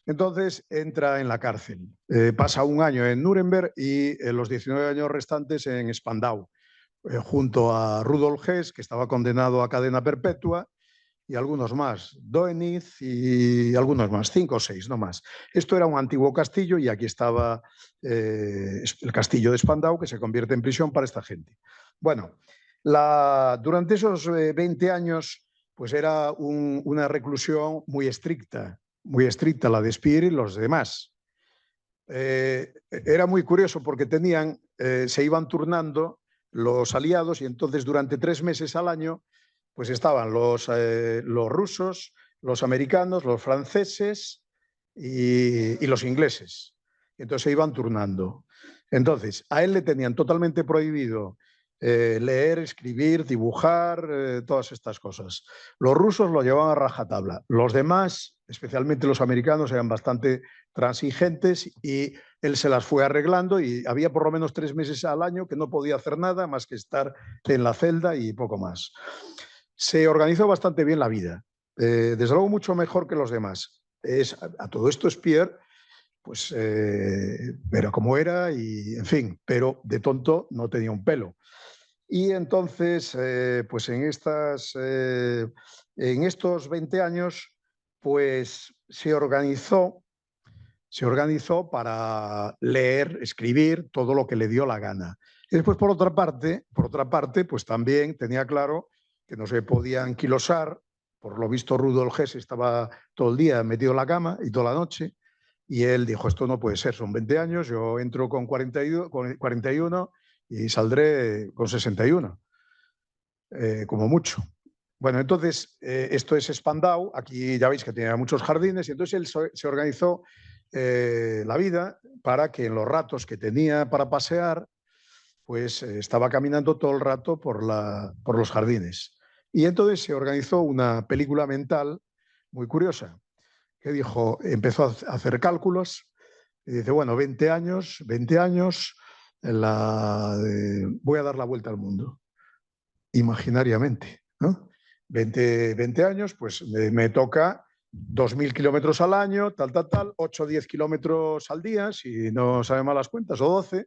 Entonces entra en la cárcel. Pasa un año en Nuremberg y los 19 años restantes en Spandau, junto a Rudolf Hess, que estaba condenado a cadena perpetua, y algunos más, Dönitz y algunos más, 5 o 6, no más. Esto era un antiguo castillo y aquí estaba el castillo de Spandau, que se convierte en prisión para esta gente. Bueno, durante esos 20 años pues era una reclusión muy estricta la de Speer y los demás. Era muy curioso porque se iban turnando los aliados y entonces durante 3 meses al año pues estaban los rusos, los americanos, los franceses y los ingleses. Entonces se iban turnando. Entonces a él le tenían totalmente prohibido leer, escribir, dibujar, todas estas cosas. Los rusos lo llevaban a rajatabla. Los demás, especialmente los americanos, eran bastante transigentes y él se las fue arreglando y había por lo menos 3 meses al año que no podía hacer nada más que estar en la celda y poco más. Se organizó bastante bien la vida, desde luego mucho mejor que los demás. A todo esto Pierre, pues era como era y, en fin, pero de tonto no tenía un pelo. Y entonces, pues en estos 20 años, pues se organizó para leer, escribir todo lo que le dio la gana. Y después, por otra parte, pues también tenía claro que no se podía anquilosar. Por lo visto, Rudolf Hess estaba todo el día metido en la cama y toda la noche. Y él dijo, esto no puede ser, son 20 años, yo entro con 41 y saldré con 61, como mucho. Bueno, entonces, esto es Spandau, aquí ya veis que tenía muchos jardines, y entonces él se organizó la vida para que en los ratos que tenía para pasear, pues estaba caminando todo el rato por los jardines. Y entonces se organizó una película mental muy curiosa, que dijo, empezó a hacer cálculos, y dice, bueno, 20 años, voy a dar la vuelta al mundo, imaginariamente, ¿no? 20 años, pues me toca 2.000 kilómetros al año, tal, 8 o 10 kilómetros al día, si no sabe mal las cuentas, o 12.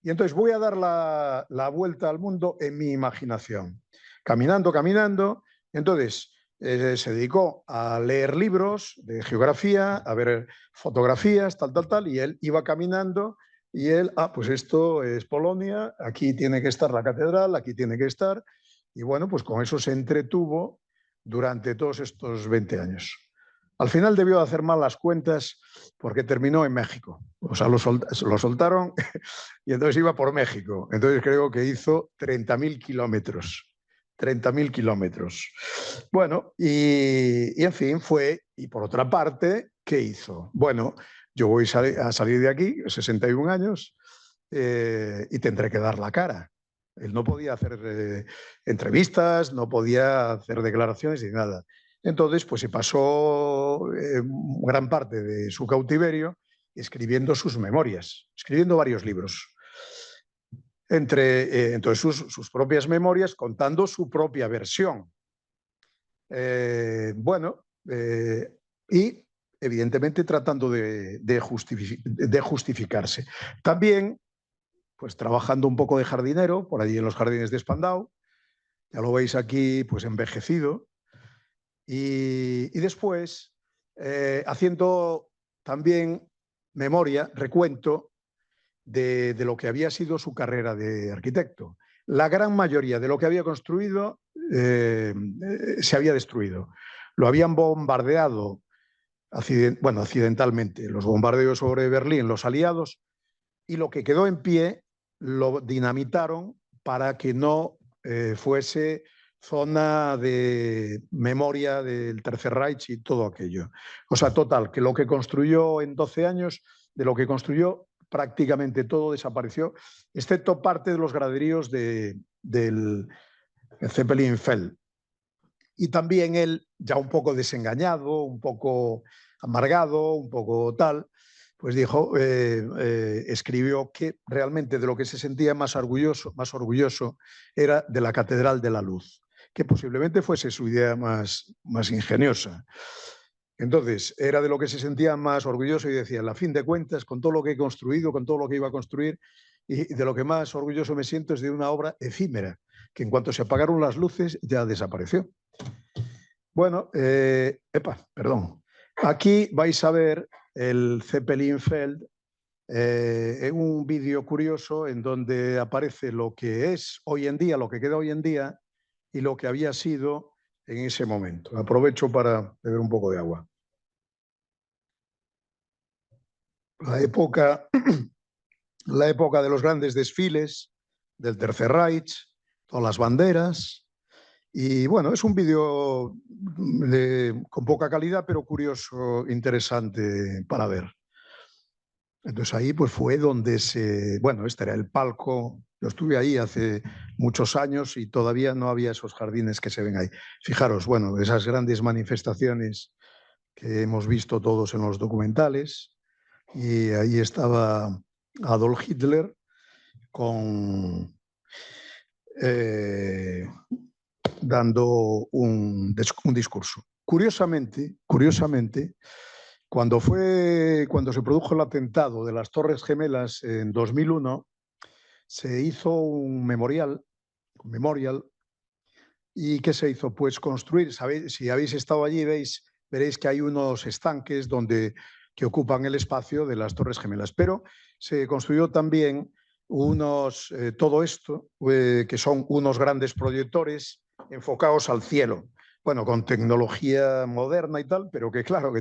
Y entonces voy a dar la vuelta al mundo en mi imaginación, caminando. Entonces se dedicó a leer libros de geografía, a ver fotografías, tal, y él iba caminando y él, pues esto es Polonia, aquí tiene que estar la catedral, aquí tiene que estar. Y bueno, pues con eso se entretuvo durante todos estos 20 años. Al final debió de hacer mal las cuentas porque terminó en México. O sea, lo soltaron y entonces iba por México. Entonces creo que hizo 30.000 kilómetros. 30.000 kilómetros. Bueno, y en fin, fue. Y por otra parte, ¿qué hizo? Bueno, yo voy a salir de aquí, 61 años, y tendré que dar la cara. Él no podía hacer entrevistas, no podía hacer declaraciones ni nada. Entonces, pues se pasó gran parte de su cautiverio escribiendo sus memorias, escribiendo varios libros. Entonces, sus propias memorias, contando su propia versión. Y evidentemente tratando de justificarse. También, pues trabajando un poco de jardinero, por allí en los jardines de Spandau, ya lo veis aquí, pues envejecido, y después haciendo también memoria, recuento de lo que había sido su carrera de arquitecto. La gran mayoría de lo que había construido se había destruido. Lo habían bombardeado, accidentalmente, los bombardeos sobre Berlín, los aliados, y lo que quedó en pie lo dinamitaron para que no fuese zona de memoria del Tercer Reich y todo aquello. O sea, total, que lo que construyó en 12 años, de lo que construyó, prácticamente todo desapareció, excepto parte de los graderíos del Zeppelinfeld. Y también él, ya un poco desengañado, un poco amargado, un poco tal, pues dijo, escribió que realmente de lo que se sentía más orgulloso era de la Catedral de la Luz, que posiblemente fuese su idea más ingeniosa. Entonces, era de lo que se sentía más orgulloso y decía, a fin de cuentas, con todo lo que he construido, con todo lo que iba a construir, y de lo que más orgulloso me siento es de una obra efímera, que en cuanto se apagaron las luces ya desapareció. Bueno, perdón. Aquí vais a ver el Zeppelinfeld en un vídeo curioso en donde aparece lo que es hoy en día, lo que queda hoy en día y lo que había sido en ese momento. Aprovecho para beber un poco de agua. La época de los grandes desfiles del Tercer Reich, todas las banderas. Y bueno, es un vídeo con poca calidad, pero curioso, interesante para ver. Entonces ahí pues fue donde este era el palco. Yo estuve ahí hace muchos años y todavía no había esos jardines que se ven ahí. Fijaros, bueno, esas grandes manifestaciones que hemos visto todos en los documentales, y ahí estaba Adolf Hitler dando un discurso. Curiosamente, cuando se produjo el atentado de las Torres Gemelas en 2001, se hizo un memorial. ¿Y qué se hizo? Pues construir, ¿sabéis? Si habéis estado allí, veréis que hay unos estanques que ocupan el espacio de las Torres Gemelas. Pero se construyó también todo esto, que son unos grandes proyectores enfocados al cielo. Bueno, con tecnología moderna y tal, pero que claro,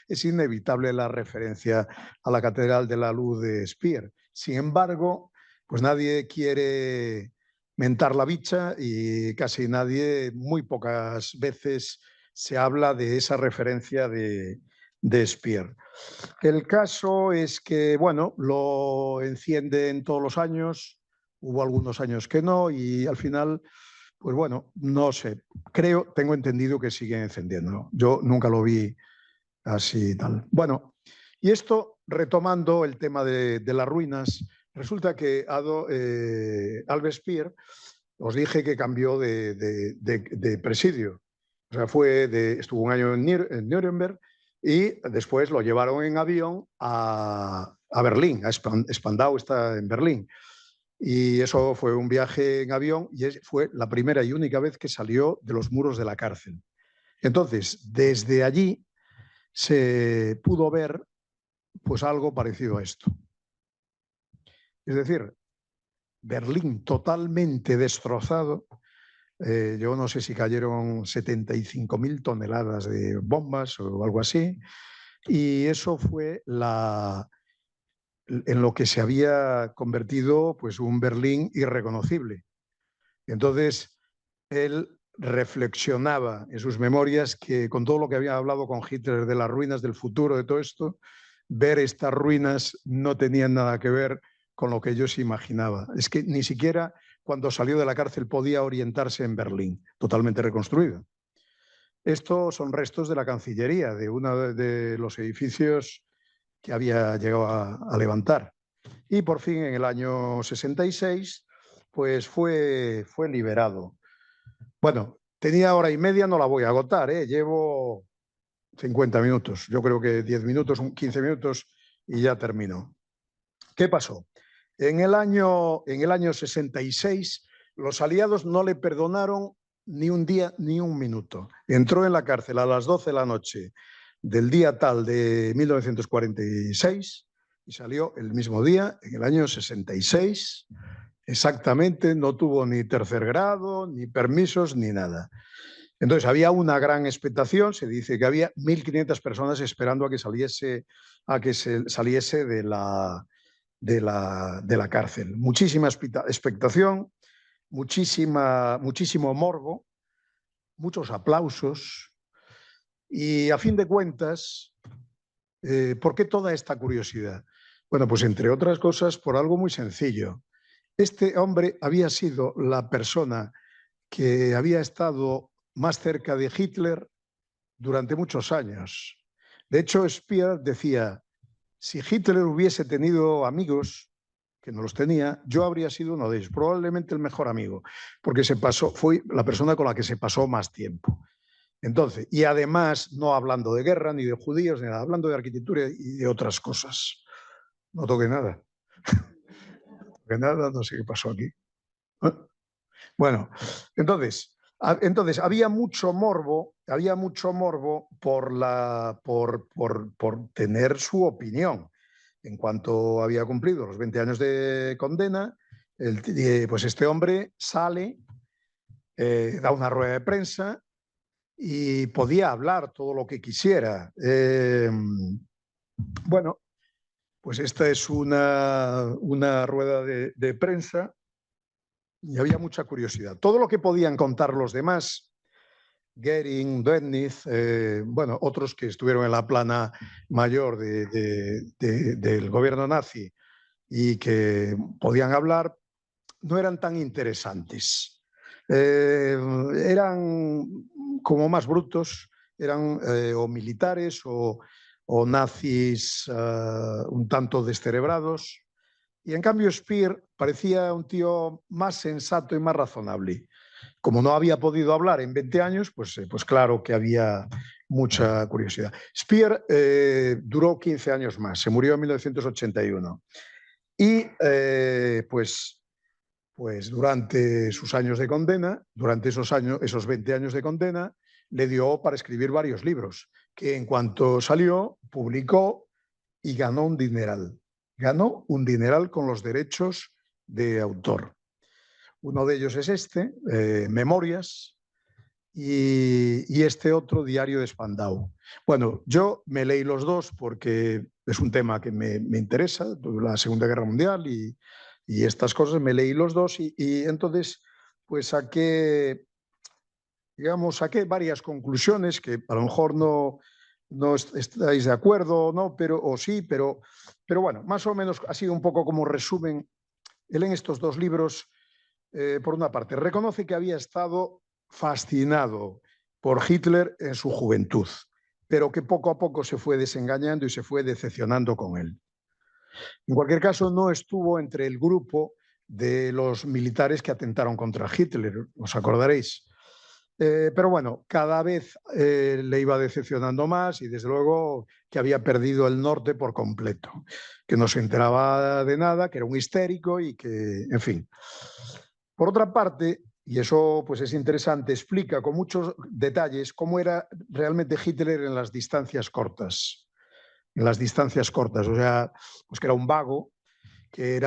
es inevitable la referencia a la Catedral de la Luz de Speer. Sin embargo, pues nadie quiere mentar la bicha y casi nadie, muy pocas veces se habla de esa referencia de Speer. El caso es que, bueno, lo encienden todos los años, hubo algunos años que no y al final, pues bueno, no sé, tengo entendido que siguen encendiendo. Yo nunca lo vi así y tal. Bueno, y esto, retomando el tema de las ruinas, resulta que Alve Speer, os dije que cambió de presidio. O sea, estuvo un año en Nuremberg y después lo llevaron en avión a Berlín, a Spandau está en Berlín. Y eso fue un viaje en avión y fue la primera y única vez que salió de los muros de la cárcel. Entonces, desde allí se pudo ver pues algo parecido a esto. Es decir, Berlín totalmente destrozado. Yo no sé si cayeron 75.000 toneladas de bombas o algo así. Y eso fue en lo que se había convertido pues, un Berlín irreconocible. Entonces, él reflexionaba en sus memorias que con todo lo que había hablado con Hitler de las ruinas del futuro, de todo esto, ver estas ruinas no tenían nada que ver con lo que yo se imaginaba. Es que ni siquiera cuando salió de la cárcel podía orientarse en Berlín, totalmente reconstruido. Estos son restos de la Cancillería, de uno de los edificios que había llegado a levantar. Y por fin, en el año 66, pues fue liberado. Bueno, tenía hora y media, no la voy a agotar, ¿eh? Llevo 50 minutos, yo creo que 10 minutos, 15 minutos y ya termino. ¿Qué pasó? En el año 66, los aliados no le perdonaron ni un día ni un minuto. Entró en la cárcel a las 12 de la noche del día tal de 1946 y salió el mismo día, en el año 66, exactamente, no tuvo ni tercer grado, ni permisos, ni nada. Entonces había una gran expectación, se dice que había 1.500 personas esperando a que saliese de la cárcel. Muchísima expectación, muchísimo morbo, muchos aplausos y a fin de cuentas, ¿por qué toda esta curiosidad? Bueno, pues entre otras cosas por algo muy sencillo. Este hombre había sido la persona que había estado más cerca de Hitler durante muchos años. De hecho, Speer decía, si Hitler hubiese tenido amigos, que no los tenía, yo habría sido uno de ellos, probablemente el mejor amigo, porque fue la persona con la que se pasó más tiempo. Entonces, y además, no hablando de guerra, ni de judíos, ni nada, hablando de arquitectura y de otras cosas. No toqué nada. No toqué nada, no sé qué pasó aquí. Bueno, entonces había mucho morbo por tener su opinión. En cuanto había cumplido los 20 años de condena, pues este hombre sale, da una rueda de prensa y podía hablar todo lo que quisiera. Bueno, pues esta es una rueda de prensa y había mucha curiosidad. Todo lo que podían contar los demás, Goering, Dönitz, bueno, otros que estuvieron en la plana mayor del gobierno nazi y que podían hablar, no eran tan interesantes. Eran como más brutos, eran o militares o o nazis un tanto descerebrados. Y en cambio Speer parecía un tío más sensato y más razonable. Como no había podido hablar en 20 años, pues claro que había mucha curiosidad. Speer duró 15 años más, se murió en 1981. Y pues durante sus años de condena, durante esos 20 años de condena, le dio para escribir varios libros, que en cuanto salió, publicó y ganó un dineral. Ganó un dineral con los derechos de autor. Uno de ellos es este, Memorias, y este otro, Diario de Spandau. Bueno, yo me leí los dos porque es un tema que me interesa, la Segunda Guerra Mundial y estas cosas, me leí los dos y entonces pues saqué varias conclusiones que a lo mejor no estáis de acuerdo, ¿no? O sí, pero bueno, más o menos ha sido un poco como resumen. Él en estos dos libros, por una parte, reconoce que había estado fascinado por Hitler en su juventud, pero que poco a poco se fue desengañando y se fue decepcionando con él. En cualquier caso, no estuvo entre el grupo de los militares que atentaron contra Hitler, os acordaréis. Pero bueno, cada vez le iba decepcionando más y desde luego que había perdido el norte por completo, que no se enteraba de nada, que era un histérico y que, en fin. Por otra parte, y eso pues es interesante, explica con muchos detalles cómo era realmente Hitler en las distancias cortas. En las distancias cortas, o sea, pues que era un vago, que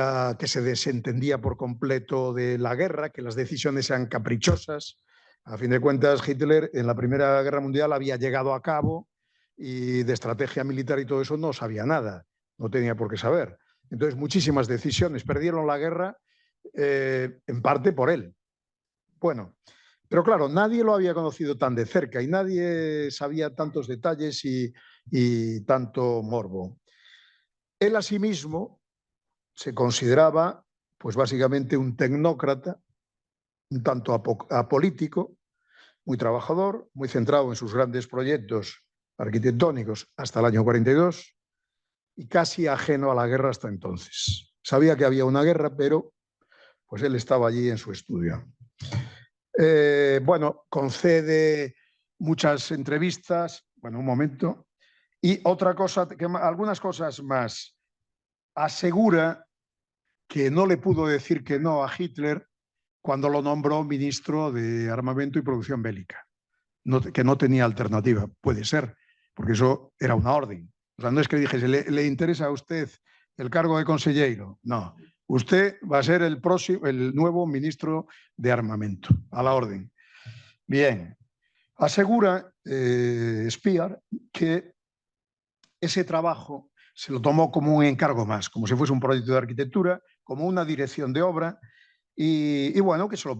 se desentendía por completo de la guerra, que las decisiones eran caprichosas. A fin de cuentas, Hitler en la Primera Guerra Mundial había llegado a cabo y de estrategia militar y todo eso no sabía nada, no tenía por qué saber. Entonces, muchísimas decisiones perdieron la guerra en parte por él. Bueno, pero claro, nadie lo había conocido tan de cerca y nadie sabía tantos detalles y tanto morbo. Él asimismo se consideraba, pues básicamente un tecnócrata, un tanto apolítico, muy trabajador, muy centrado en sus grandes proyectos arquitectónicos hasta el año 42 y casi ajeno a la guerra hasta entonces. Sabía que había una guerra, pero pues él estaba allí en su estudio. Bueno, concede muchas entrevistas, bueno, un momento, y otra cosa, algunas cosas más. Asegura que no le pudo decir que no a Hitler cuando lo nombró ministro de Armamento y Producción Bélica, que no tenía alternativa. Puede ser, porque eso era una orden. O sea, no es que dijese, ¿le interesa a usted el cargo de consejero? No, usted va a ser el nuevo ministro de Armamento, a la orden. Bien, asegura Speer que ese trabajo se lo tomó como un encargo más, como si fuese un proyecto de arquitectura, como una dirección de obra, y bueno, que se lo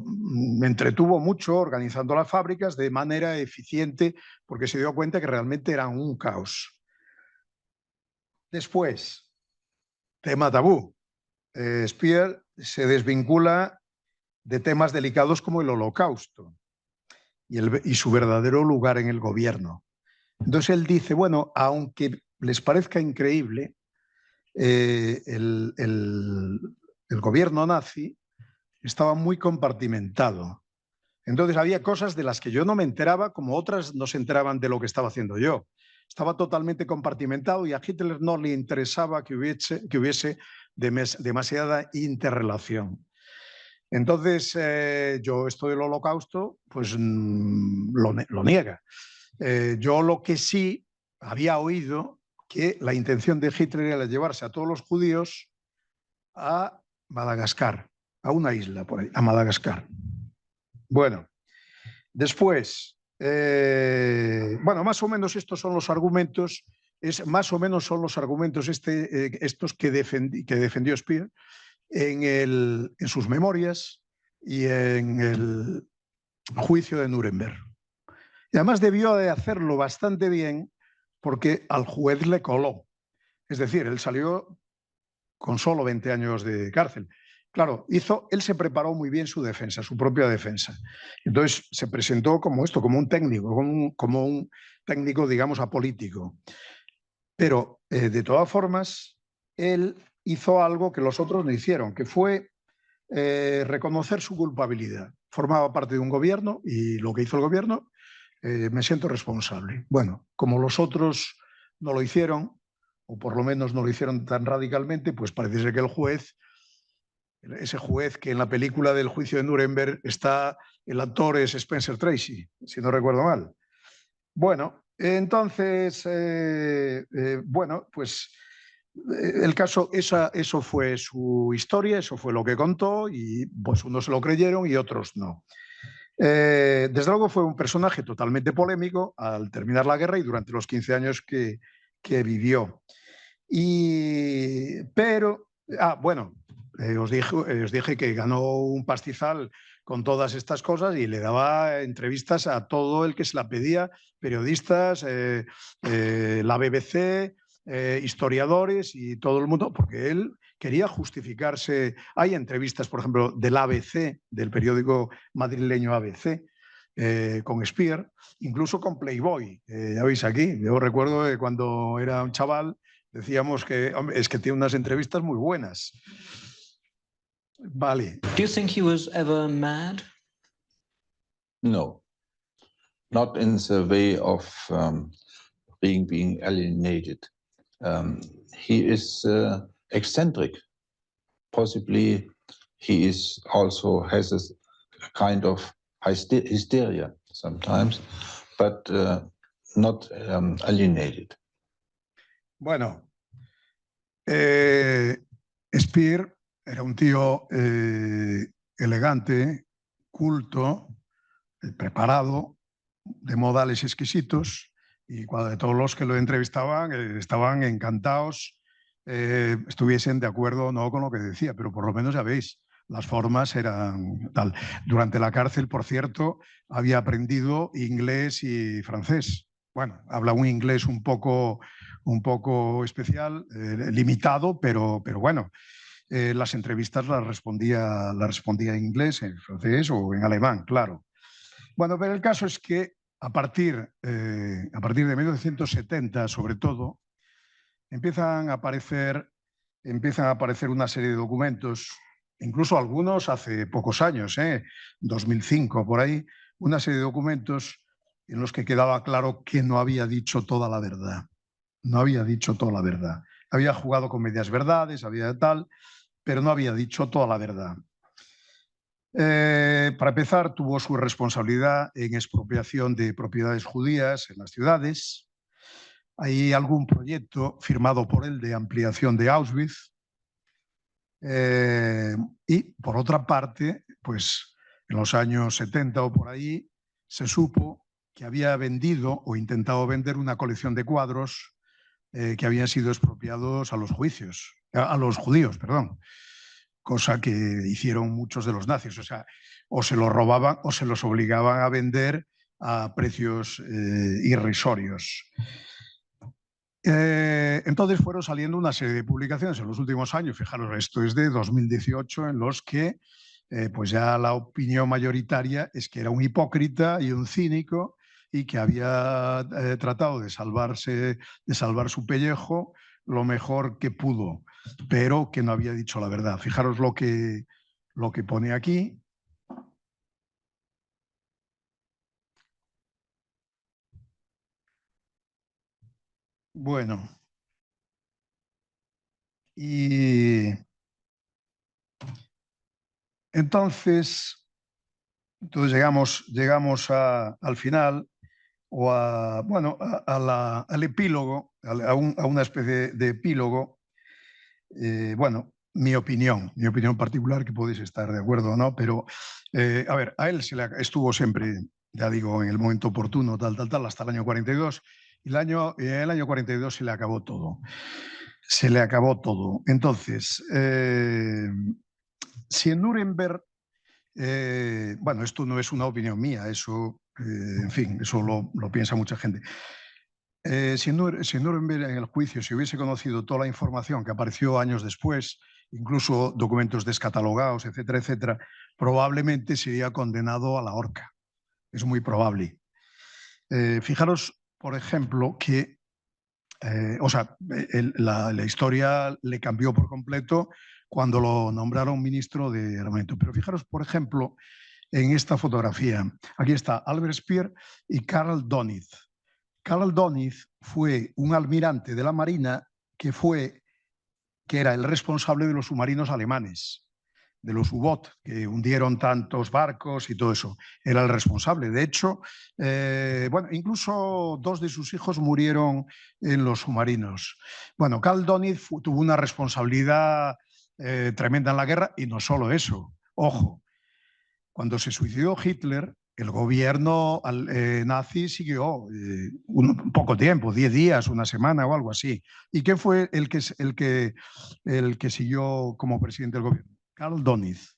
entretuvo mucho organizando las fábricas de manera eficiente, porque se dio cuenta que realmente eran un caos. Después, tema tabú. Speer se desvincula de temas delicados como el Holocausto y su verdadero lugar en el gobierno. Entonces él dice, bueno, aunque les parezca increíble, el gobierno nazi estaba muy compartimentado. Entonces había cosas de las que yo no me enteraba, como otras no se enteraban de lo que estaba haciendo yo. Estaba totalmente compartimentado y a Hitler no le interesaba que hubiese demasiada interrelación. Entonces, yo esto del Holocausto, pues lo niega. Yo lo que sí había oído que la intención de Hitler era llevarse a todos los judíos a Madagascar, a una isla por ahí, a Madagascar. Bueno, después, bueno, más o menos estos son los argumentos, estos que defendió Speer en sus memorias y en el juicio de Nuremberg. Y además debió de hacerlo bastante bien porque al juez le coló. Es decir, él salió con solo 20 años de cárcel. Claro, él se preparó muy bien su defensa, su propia defensa. Entonces se presentó como un técnico, como un técnico, digamos, apolítico. Pero, de todas formas, él hizo algo que los otros no hicieron, que fue reconocer su culpabilidad. Formaba parte de un gobierno y lo que hizo el gobierno, me siento responsable. Bueno, como los otros no lo hicieron, o por lo menos no lo hicieron tan radicalmente, pues parece ser que el juez, ese juez que en la película del juicio de Nuremberg está, el actor es Spencer Tracy, si no recuerdo mal. Bueno, entonces, bueno, pues el caso, eso fue su historia, eso fue lo que contó y pues unos se lo creyeron y otros no. Desde luego fue un personaje totalmente polémico al terminar la guerra y durante los 15 años que vivió. Pero, bueno, os dije que ganó un pastizal con todas estas cosas y le daba entrevistas a todo el que se la pedía, periodistas, la BBC, historiadores y todo el mundo, porque él quería justificarse. Hay entrevistas, por ejemplo, del ABC, del periódico madrileño ABC, con Speer, incluso con Playboy. Ya veis aquí, yo recuerdo que cuando era un chaval decíamos que, hombre, es que tiene unas entrevistas muy buenas. Vale. Do you think he was ever mad? No, not in the way of being alienated. He is eccentric. Possibly he is also has a kind of hysteria sometimes, but not alienated. Bueno, Speer era un tío elegante, culto, preparado, de modales exquisitos, y cuando todos los que lo entrevistaban estaban encantados, estuviesen de acuerdo o no con lo que decía, pero por lo menos ya veis, las formas eran tal. Durante la cárcel, por cierto, había aprendido inglés y francés. Bueno, habla un inglés un poco especial, limitado, pero bueno. Las entrevistas las respondía en inglés, en francés o en alemán, claro. Bueno, pero el caso es que a partir de 1970, sobre todo, empiezan a aparecer una serie de documentos, incluso algunos hace pocos años, 2005, por ahí, una serie de documentos en los que quedaba claro que no había dicho toda la verdad. No había dicho toda la verdad. Había jugado con medias verdades, había tal, pero no había dicho toda la verdad. Para empezar, tuvo su responsabilidad en expropiación de propiedades judías en las ciudades. Hay algún proyecto firmado por él de ampliación de Auschwitz. Y por otra parte, pues en los años 70 o por ahí, se supo que había vendido o intentado vender una colección de cuadros que habían sido expropiados a los judíos, perdón. Cosa que hicieron muchos de los nazis, o sea, o se los robaban o se los obligaban a vender a precios irrisorios. Entonces fueron saliendo una serie de publicaciones en los últimos años, fijaros, esto es de 2018, en los que pues ya la opinión mayoritaria es que era un hipócrita y un cínico y que había tratado de salvar su pellejo lo mejor que pudo, pero que no había dicho la verdad. Fijaros lo que pone aquí. Bueno, y entonces llegamos al final, o al epílogo, a una especie de epílogo. Bueno, mi opinión particular, que podéis estar de acuerdo o no, pero a ver, a él estuvo siempre, ya digo, en el momento oportuno, tal, hasta el año 42, y en el año 42 se le acabó todo. Se le acabó todo. Entonces, si en Nuremberg, bueno, esto no es una opinión mía, eso, en fin, eso lo piensa mucha gente. Si en Nuremberg, en el juicio, se hubiese conocido toda la información que apareció años después, incluso documentos descatalogados, etcétera, etcétera, probablemente sería condenado a la horca. Es muy probable. Fijaros, por ejemplo, que O sea, la historia le cambió por completo cuando lo nombraron ministro de Armamento. Pero fijaros, por ejemplo, en esta fotografía. Aquí está Albert Speer y Karl Dönitz. Karl Dönitz fue un almirante de la Marina que era el responsable de los submarinos alemanes, de los U-Boot, que hundieron tantos barcos y todo eso. Era el responsable. De hecho, bueno, incluso 2 de sus hijos murieron en los submarinos. Bueno, Karl Dönitz tuvo una responsabilidad tremenda en la guerra y no solo eso. Ojo, cuando se suicidó Hitler, el gobierno nazi siguió un poco tiempo, 10 días, una semana o algo así. ¿Y qué fue el que siguió como presidente del gobierno? Karl Dönitz,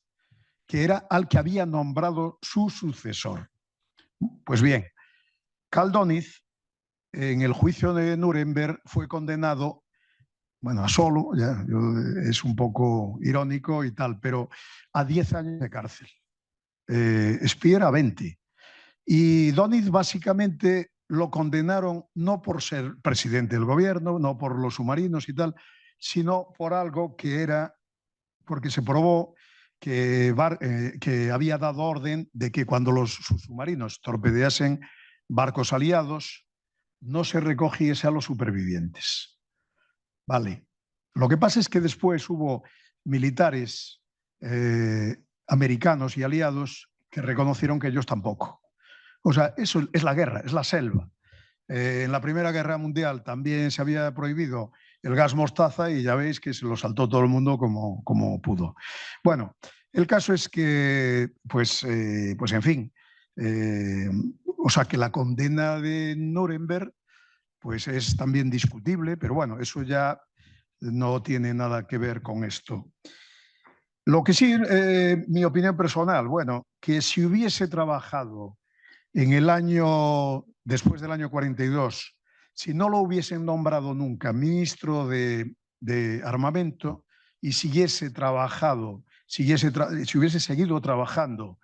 que era al que había nombrado su sucesor. Pues bien, Karl Dönitz, en el juicio de Nuremberg, fue condenado, bueno, a solo, es un poco irónico y tal, pero a 10 años de cárcel. Speer a 20. Y Dönitz básicamente lo condenaron no por ser presidente del gobierno, no por los submarinos y tal, sino por algo que era, porque se probó que había dado orden de que cuando los submarinos torpedeasen barcos aliados, no se recogiese a los supervivientes. Vale. Lo que pasa es que después hubo militares americanos y aliados que reconocieron que ellos tampoco. O sea, eso es la guerra, es la selva. En la Primera Guerra Mundial también se había prohibido el gas mostaza y ya veis que se lo saltó todo el mundo como pudo. Bueno, el caso es que, pues en fin, o sea, que la condena de Nuremberg pues es también discutible, pero bueno, eso ya no tiene nada que ver con esto. Lo que sí, mi opinión personal, bueno, que si hubiese trabajado en el año, después del año 42, si no lo hubiesen nombrado nunca ministro de Armamento y si hubiese seguido trabajando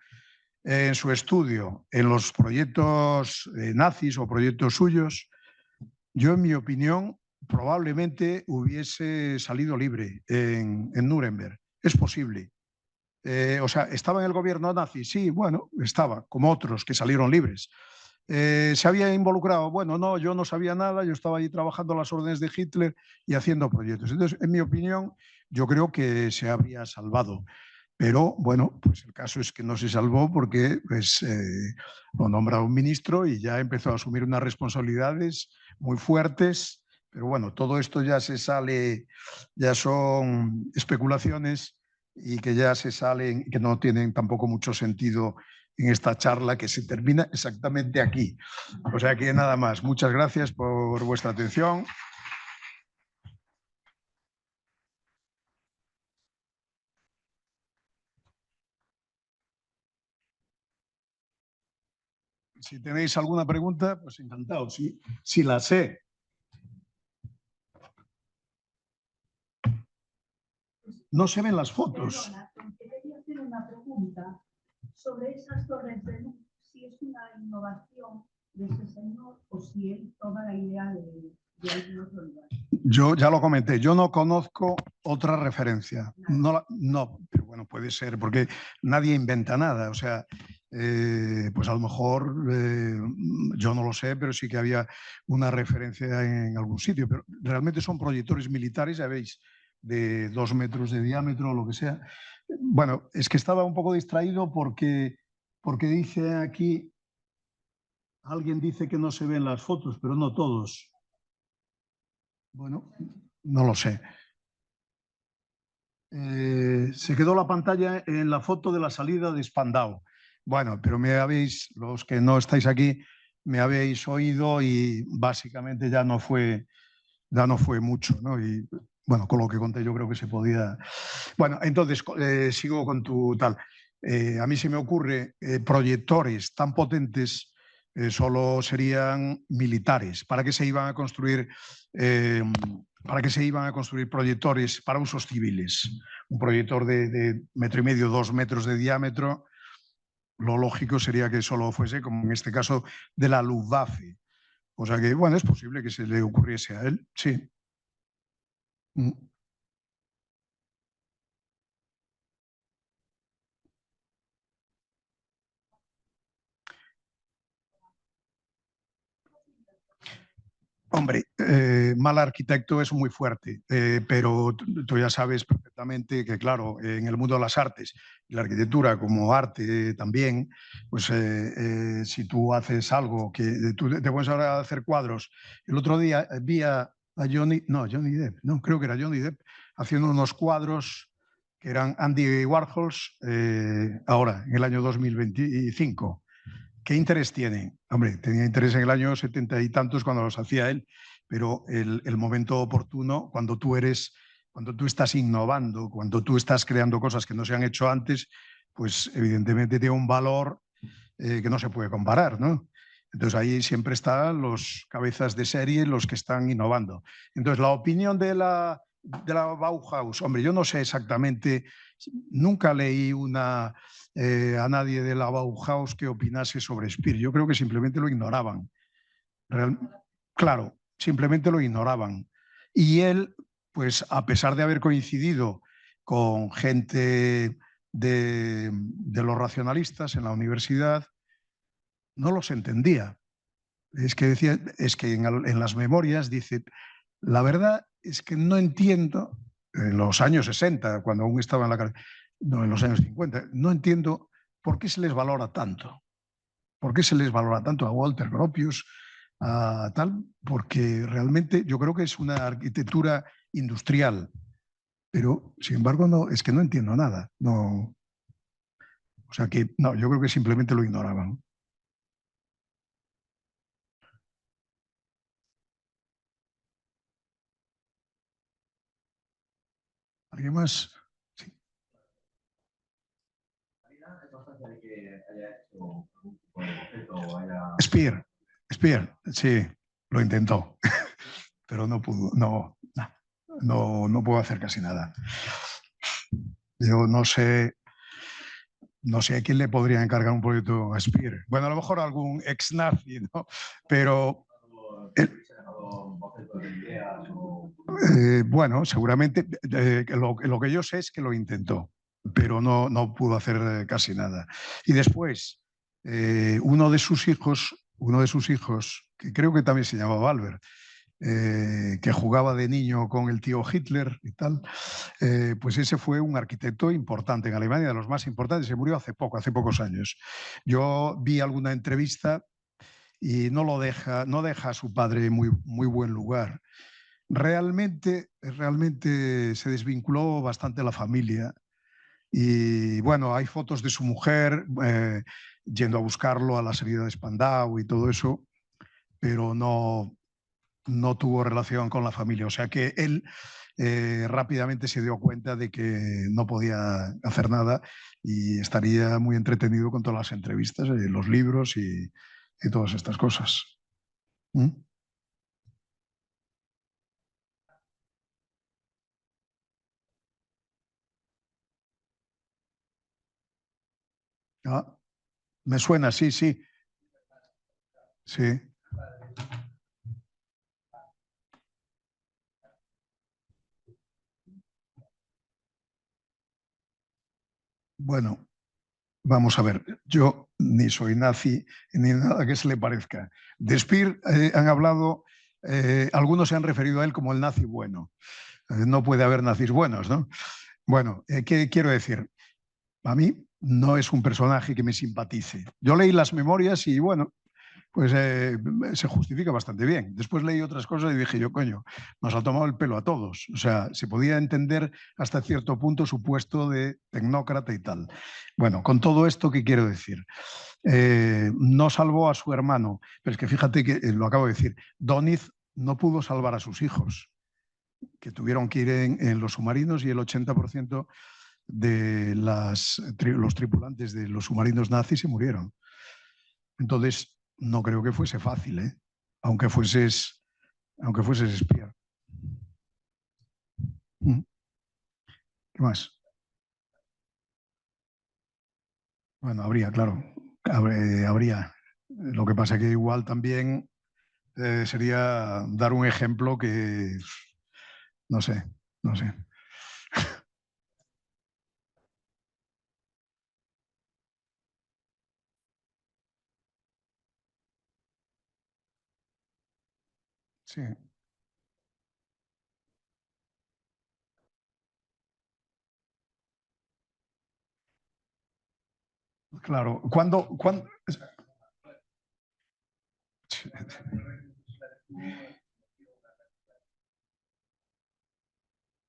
en su estudio en los proyectos nazis o proyectos suyos, yo, en mi opinión, probablemente hubiese salido libre en Nuremberg. Es posible. O sea, ¿estaba en el gobierno nazi? Sí, bueno, estaba, como otros que salieron libres. ¿Se había involucrado? Bueno, no, yo no sabía nada, yo estaba ahí trabajando a las órdenes de Hitler y haciendo proyectos. Entonces, en mi opinión, yo creo que se habría salvado. Pero, bueno, pues el caso es que no se salvó porque pues, lo nombra un ministro y ya empezó a asumir unas responsabilidades muy fuertes. Pero bueno, todo esto ya se sale, ya son especulaciones y que ya se salen, que no tienen tampoco mucho sentido en esta charla que se termina exactamente aquí. O sea que nada más. Muchas gracias por vuestra atención. Si tenéis alguna pregunta, pues encantado. Si la sé. No se ven las fotos. Perdona, quería hacer una pregunta sobre esas torres de luz, si es una innovación de ese señor o si él toma la idea de algún otro lugar. Yo ya lo comenté, yo no conozco otra referencia. No, pero bueno, puede ser, porque nadie inventa nada. O sea, pues a lo mejor, yo no lo sé, pero sí que había una referencia en algún sitio. Pero realmente son proyectores militares, ya veis, de 2 metros de diámetro o lo que sea. Bueno, es que estaba un poco distraído porque dice aquí, alguien dice que no se ven las fotos, pero no todos. Bueno, no lo sé. Se quedó la pantalla en la foto de la salida de Spandau. Bueno, pero los que no estáis aquí, me habéis oído y básicamente ya no fue mucho, ¿no? Y bueno, con lo que conté yo creo que se podía. Bueno, entonces sigo con tu tal. A mí se me ocurre proyectores tan potentes solo serían militares. ¿Para qué se iban a construir? ¿Para qué se iban a construir proyectores para usos civiles? Un proyector de 1,5 metros, 2 metros de diámetro, lo lógico sería que solo fuese, como en este caso, de la Luftwaffe. O sea que, bueno, es posible que se le ocurriese a él, sí. Hombre, mal arquitecto es muy fuerte, pero tú ya sabes perfectamente que, claro, en el mundo de las artes, la arquitectura como arte también, pues si tú haces algo que tú te pones ahora a hacer cuadros. El otro día vi a Johnny Depp, no, creo que era Johnny Depp, haciendo unos cuadros que eran Andy Warhols ahora, en el año 2025. ¿Qué interés tienen? Hombre, tenía interés en el año 70 y tantos cuando los hacía él, pero el momento oportuno, cuando tú estás innovando, cuando tú estás creando cosas que no se han hecho antes, pues evidentemente tiene un valor que no se puede comparar, ¿no? Entonces ahí siempre están los cabezas de serie, los que están innovando. Entonces la opinión de la Bauhaus, hombre, yo no sé exactamente, nunca leí a nadie de la Bauhaus que opinase sobre Speer. Yo creo que simplemente lo ignoraban. Claro, simplemente lo ignoraban. Y él, pues a pesar de haber coincidido con gente de los racionalistas en la universidad, no los entendía. Es que decía, es que en las memorias dice, la verdad es que no entiendo, en los años 60, cuando aún estaba en la cárcel, no, en los años 50, no entiendo por qué se les valora tanto. ¿Por qué se les valora tanto a Walter Gropius, a tal? Porque realmente yo creo que es una arquitectura industrial, pero sin embargo no, es que no entiendo nada. No, o sea que no, yo creo que simplemente lo ignoraban. ¿Alguien más? Sí. Speer, sí, lo intentó, pero no pudo, no puedo hacer casi nada. Yo no sé a quién le podría encargar un proyecto a Speer. Bueno, a lo mejor algún ex-nazi, ¿no? Pero bueno, seguramente lo que yo sé es que lo intentó, pero no pudo hacer casi nada. Y después, uno de sus hijos, que creo que también se llamaba Albert, que jugaba de niño con el tío Hitler y tal, pues ese fue un arquitecto importante en Alemania, de los más importantes. Se murió hace pocos años. Yo vi alguna entrevista y no deja a su padre en muy buen lugar. Realmente se desvinculó bastante la familia y bueno, hay fotos de su mujer yendo a buscarlo a la salida de Spandau y todo eso, pero no tuvo relación con la familia. O sea que él rápidamente se dio cuenta de que no podía hacer nada y estaría muy entretenido con todas las entrevistas, los libros y todas estas cosas. ¿Mm? Ah, me suena, sí, sí. Sí. Bueno, vamos a ver, yo ni soy nazi ni nada que se le parezca. De Speer han hablado, algunos se han referido a él como el nazi bueno. No puede haber nazis buenos, ¿no? Bueno, ¿qué quiero decir? A mí no es un personaje que me simpatice. Yo leí las memorias y bueno, pues se justifica bastante bien. Después leí otras cosas y dije yo, coño, nos ha tomado el pelo a todos. O sea, se podía entender hasta cierto punto su puesto de tecnócrata y tal. Bueno, con todo esto, ¿qué quiero decir? No salvó a su hermano, pero es que fíjate que lo acabo de decir, Doniz no pudo salvar a sus hijos, que tuvieron que ir en los submarinos y el 80% de los tripulantes de los submarinos nazis se murieron. Entonces, no creo que fuese fácil, ¿eh? aunque fueses espía. ¿Qué más? Bueno, habría, claro. Habría. Lo que pasa es que igual también sería dar un ejemplo que no sé. Sí. Claro, cuando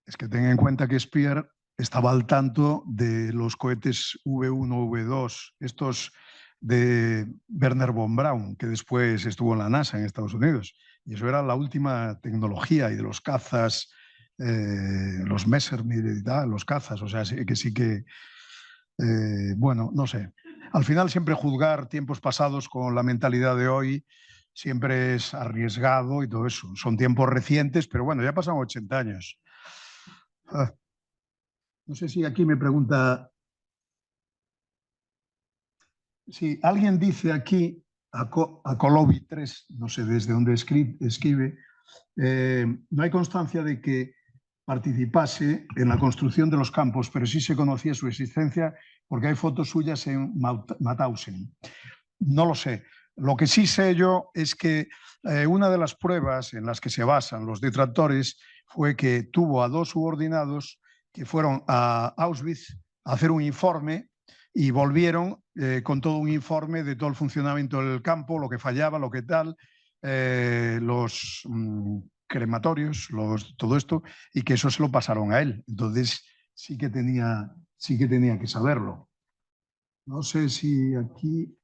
es que ten en cuenta que Speer estaba al tanto de los cohetes V1, V2, estos de Werner von Braun, que después estuvo en la NASA en Estados Unidos. Y eso era la última tecnología, y de los cazas, los Messerschmitt y tal, los cazas, o sea, sí que, bueno, no sé. Al final siempre juzgar tiempos pasados con la mentalidad de hoy siempre es arriesgado y todo eso. Son tiempos recientes, pero bueno, ya pasan 80 años. No sé si aquí me pregunta si alguien dice aquí a Colobi 3, no sé desde dónde escribe, no hay constancia de que participase en la construcción de los campos, pero sí se conocía su existencia porque hay fotos suyas en Mauthausen. No lo sé. Lo que sí sé yo es que una de las pruebas en las que se basan los detractores fue que tuvo a 2 subordinados que fueron a Auschwitz a hacer un informe y volvieron con todo un informe de todo el funcionamiento del campo, lo que fallaba, lo que tal, los crematorios, todo esto, y que eso se lo pasaron a él. Entonces sí que tenía que saberlo. No sé si aquí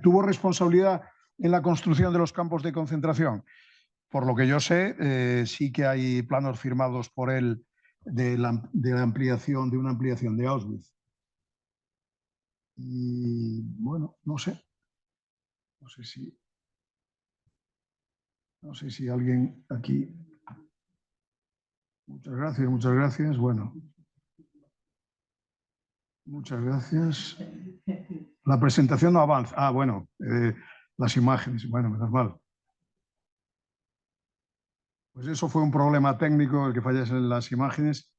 tuvo responsabilidad en la construcción de los campos de concentración. Por lo que yo sé, sí que hay planos firmados por él de una ampliación de Auschwitz. Y bueno, no sé si alguien aquí. Muchas gracias. Bueno, muchas gracias. La presentación no avanza. Ah, bueno, las imágenes. Bueno, menos mal. Pues eso fue un problema técnico, el que fallasen las imágenes.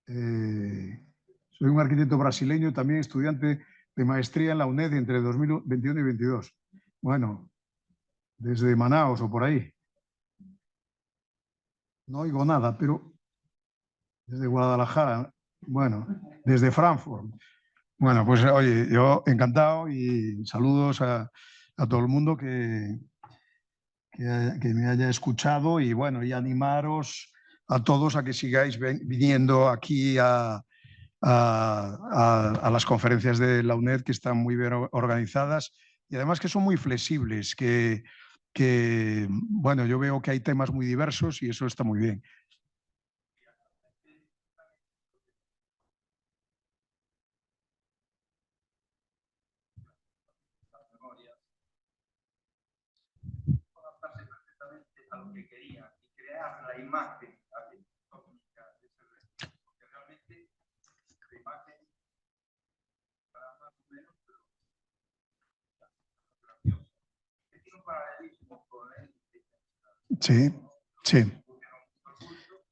Soy un arquitecto brasileño, también estudiante de maestría en la UNED entre 2021 y 2022. Bueno, desde Manaos o por ahí. No oigo nada, pero desde Guadalajara. Bueno, desde Frankfurt. Bueno, pues oye, yo encantado y saludos a todo el mundo que me haya escuchado, y bueno, y animaros a todos a que sigáis viniendo aquí a las conferencias de la UNED, que están muy bien organizadas y además que son muy flexibles, que bueno, yo veo que hay temas muy diversos y eso está muy bien. A lo que quería y crear la imagen arquitectónica de ese resto, porque realmente la imagen para más o menos, pero graciosa. Que tiene un paralelismo con él.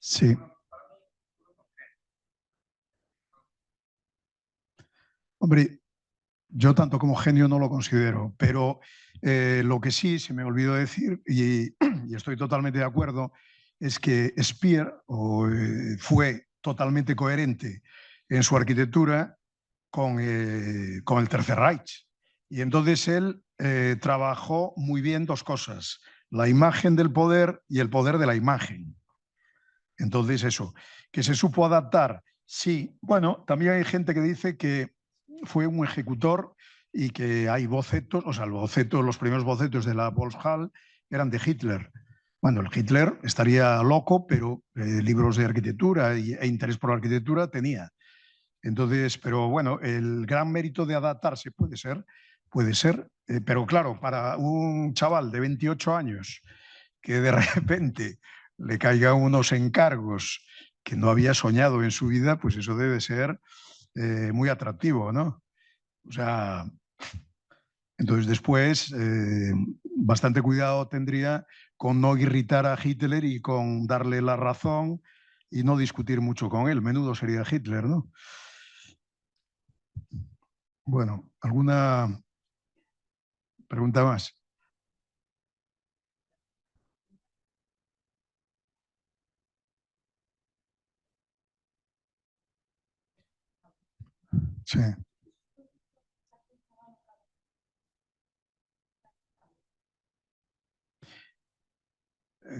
Sí. Hombre, yo tanto como genio no lo considero, pero lo que sí se me olvidó decir, y estoy totalmente de acuerdo, es que Speer fue totalmente coherente en su arquitectura con el Tercer Reich. Y entonces él trabajó muy bien 2 cosas: la imagen del poder y el poder de la imagen. Entonces eso, que se supo adaptar, sí. Bueno, también hay gente que dice que fue un ejecutor y que hay bocetos, o sea, los primeros bocetos de la Volkshall eran de Hitler. Bueno, el Hitler estaría loco, pero libros de arquitectura e interés por la arquitectura tenía. Entonces, pero bueno, el gran mérito de adaptarse puede ser, pero claro, para un chaval de 28 años que de repente le caigan unos encargos que no había soñado en su vida, pues eso debe ser muy atractivo, ¿no? O sea, Entonces después bastante cuidado tendría con no irritar a Hitler y con darle la razón y no discutir mucho con él. Menudo sería Hitler, ¿no? Bueno, ¿alguna pregunta más? Sí.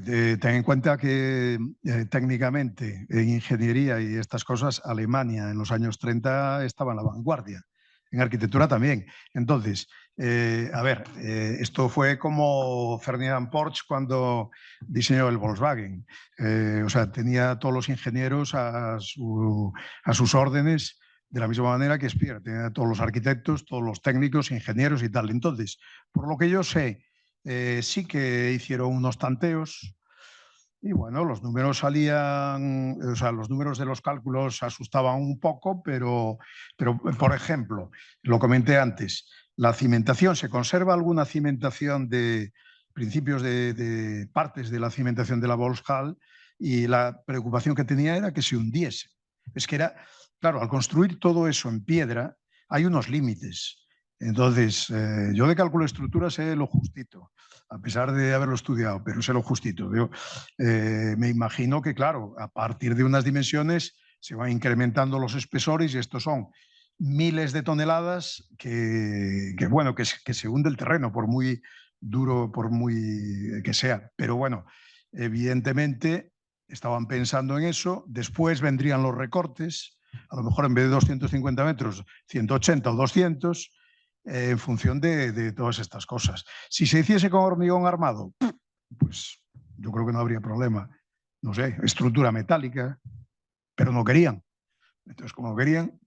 Ten en cuenta que técnicamente en ingeniería y estas cosas, Alemania en los años 30 estaba en la vanguardia, en arquitectura también. Entonces, esto fue como Ferdinand Porsche cuando diseñó el Volkswagen. O sea, tenía todos los ingenieros a sus órdenes, de la misma manera que Speer, tenía todos los arquitectos, todos los técnicos, ingenieros y tal. Entonces, por lo que yo sé, sí que hicieron unos tanteos y bueno, los números salían, o sea, los números de los cálculos asustaban un poco, pero por ejemplo, lo comenté antes, la cimentación, ¿se conserva alguna cimentación de principios de partes de la cimentación de la Volkshall? Y la preocupación que tenía era que se hundiese. Es que era, claro, al construir todo eso en piedra, hay unos límites. Entonces, yo de cálculo de estructura sé lo justito, a pesar de haberlo estudiado, pero sé lo justito. Yo me imagino que, claro, a partir de unas dimensiones se van incrementando los espesores y estos son miles de toneladas bueno, que se hunde el terreno, por muy duro, por muy que sea. Pero bueno, evidentemente estaban pensando en eso, después vendrían los recortes, a lo mejor en vez de 250 metros, 180 o 200, en función de todas estas cosas. Si se hiciese con hormigón armado, pues yo creo que no habría problema. No sé, estructura metálica, pero no querían. Entonces, como no querían,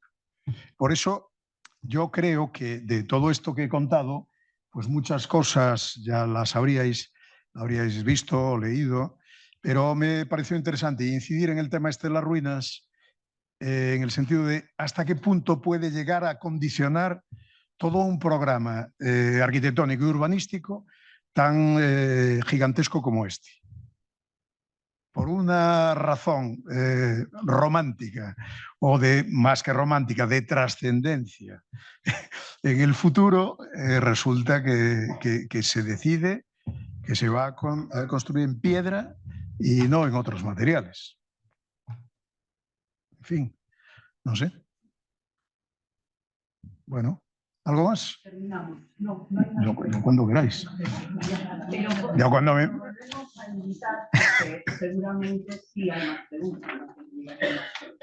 por eso yo creo que de todo esto que he contado, pues muchas cosas ya las habríais visto o leído, pero me pareció interesante incidir en el tema este de las ruinas, en el sentido de hasta qué punto puede llegar a condicionar todo un programa arquitectónico y urbanístico tan gigantesco como este. Por una razón romántica o de más que romántica, de trascendencia, en el futuro resulta que se decide que se va a construir en piedra y no en otros materiales. En fin, no sé. Bueno, ¿algo más? Terminamos. No, no hay más. Yo cuando queráis. Pero Ya cuando me... volvemos a invitar, porque seguramente sí hay más preguntas, ¿no?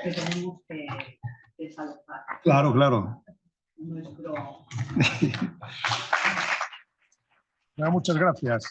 Que tenemos que desalojar. Claro, claro. Nuestro... Muchas gracias.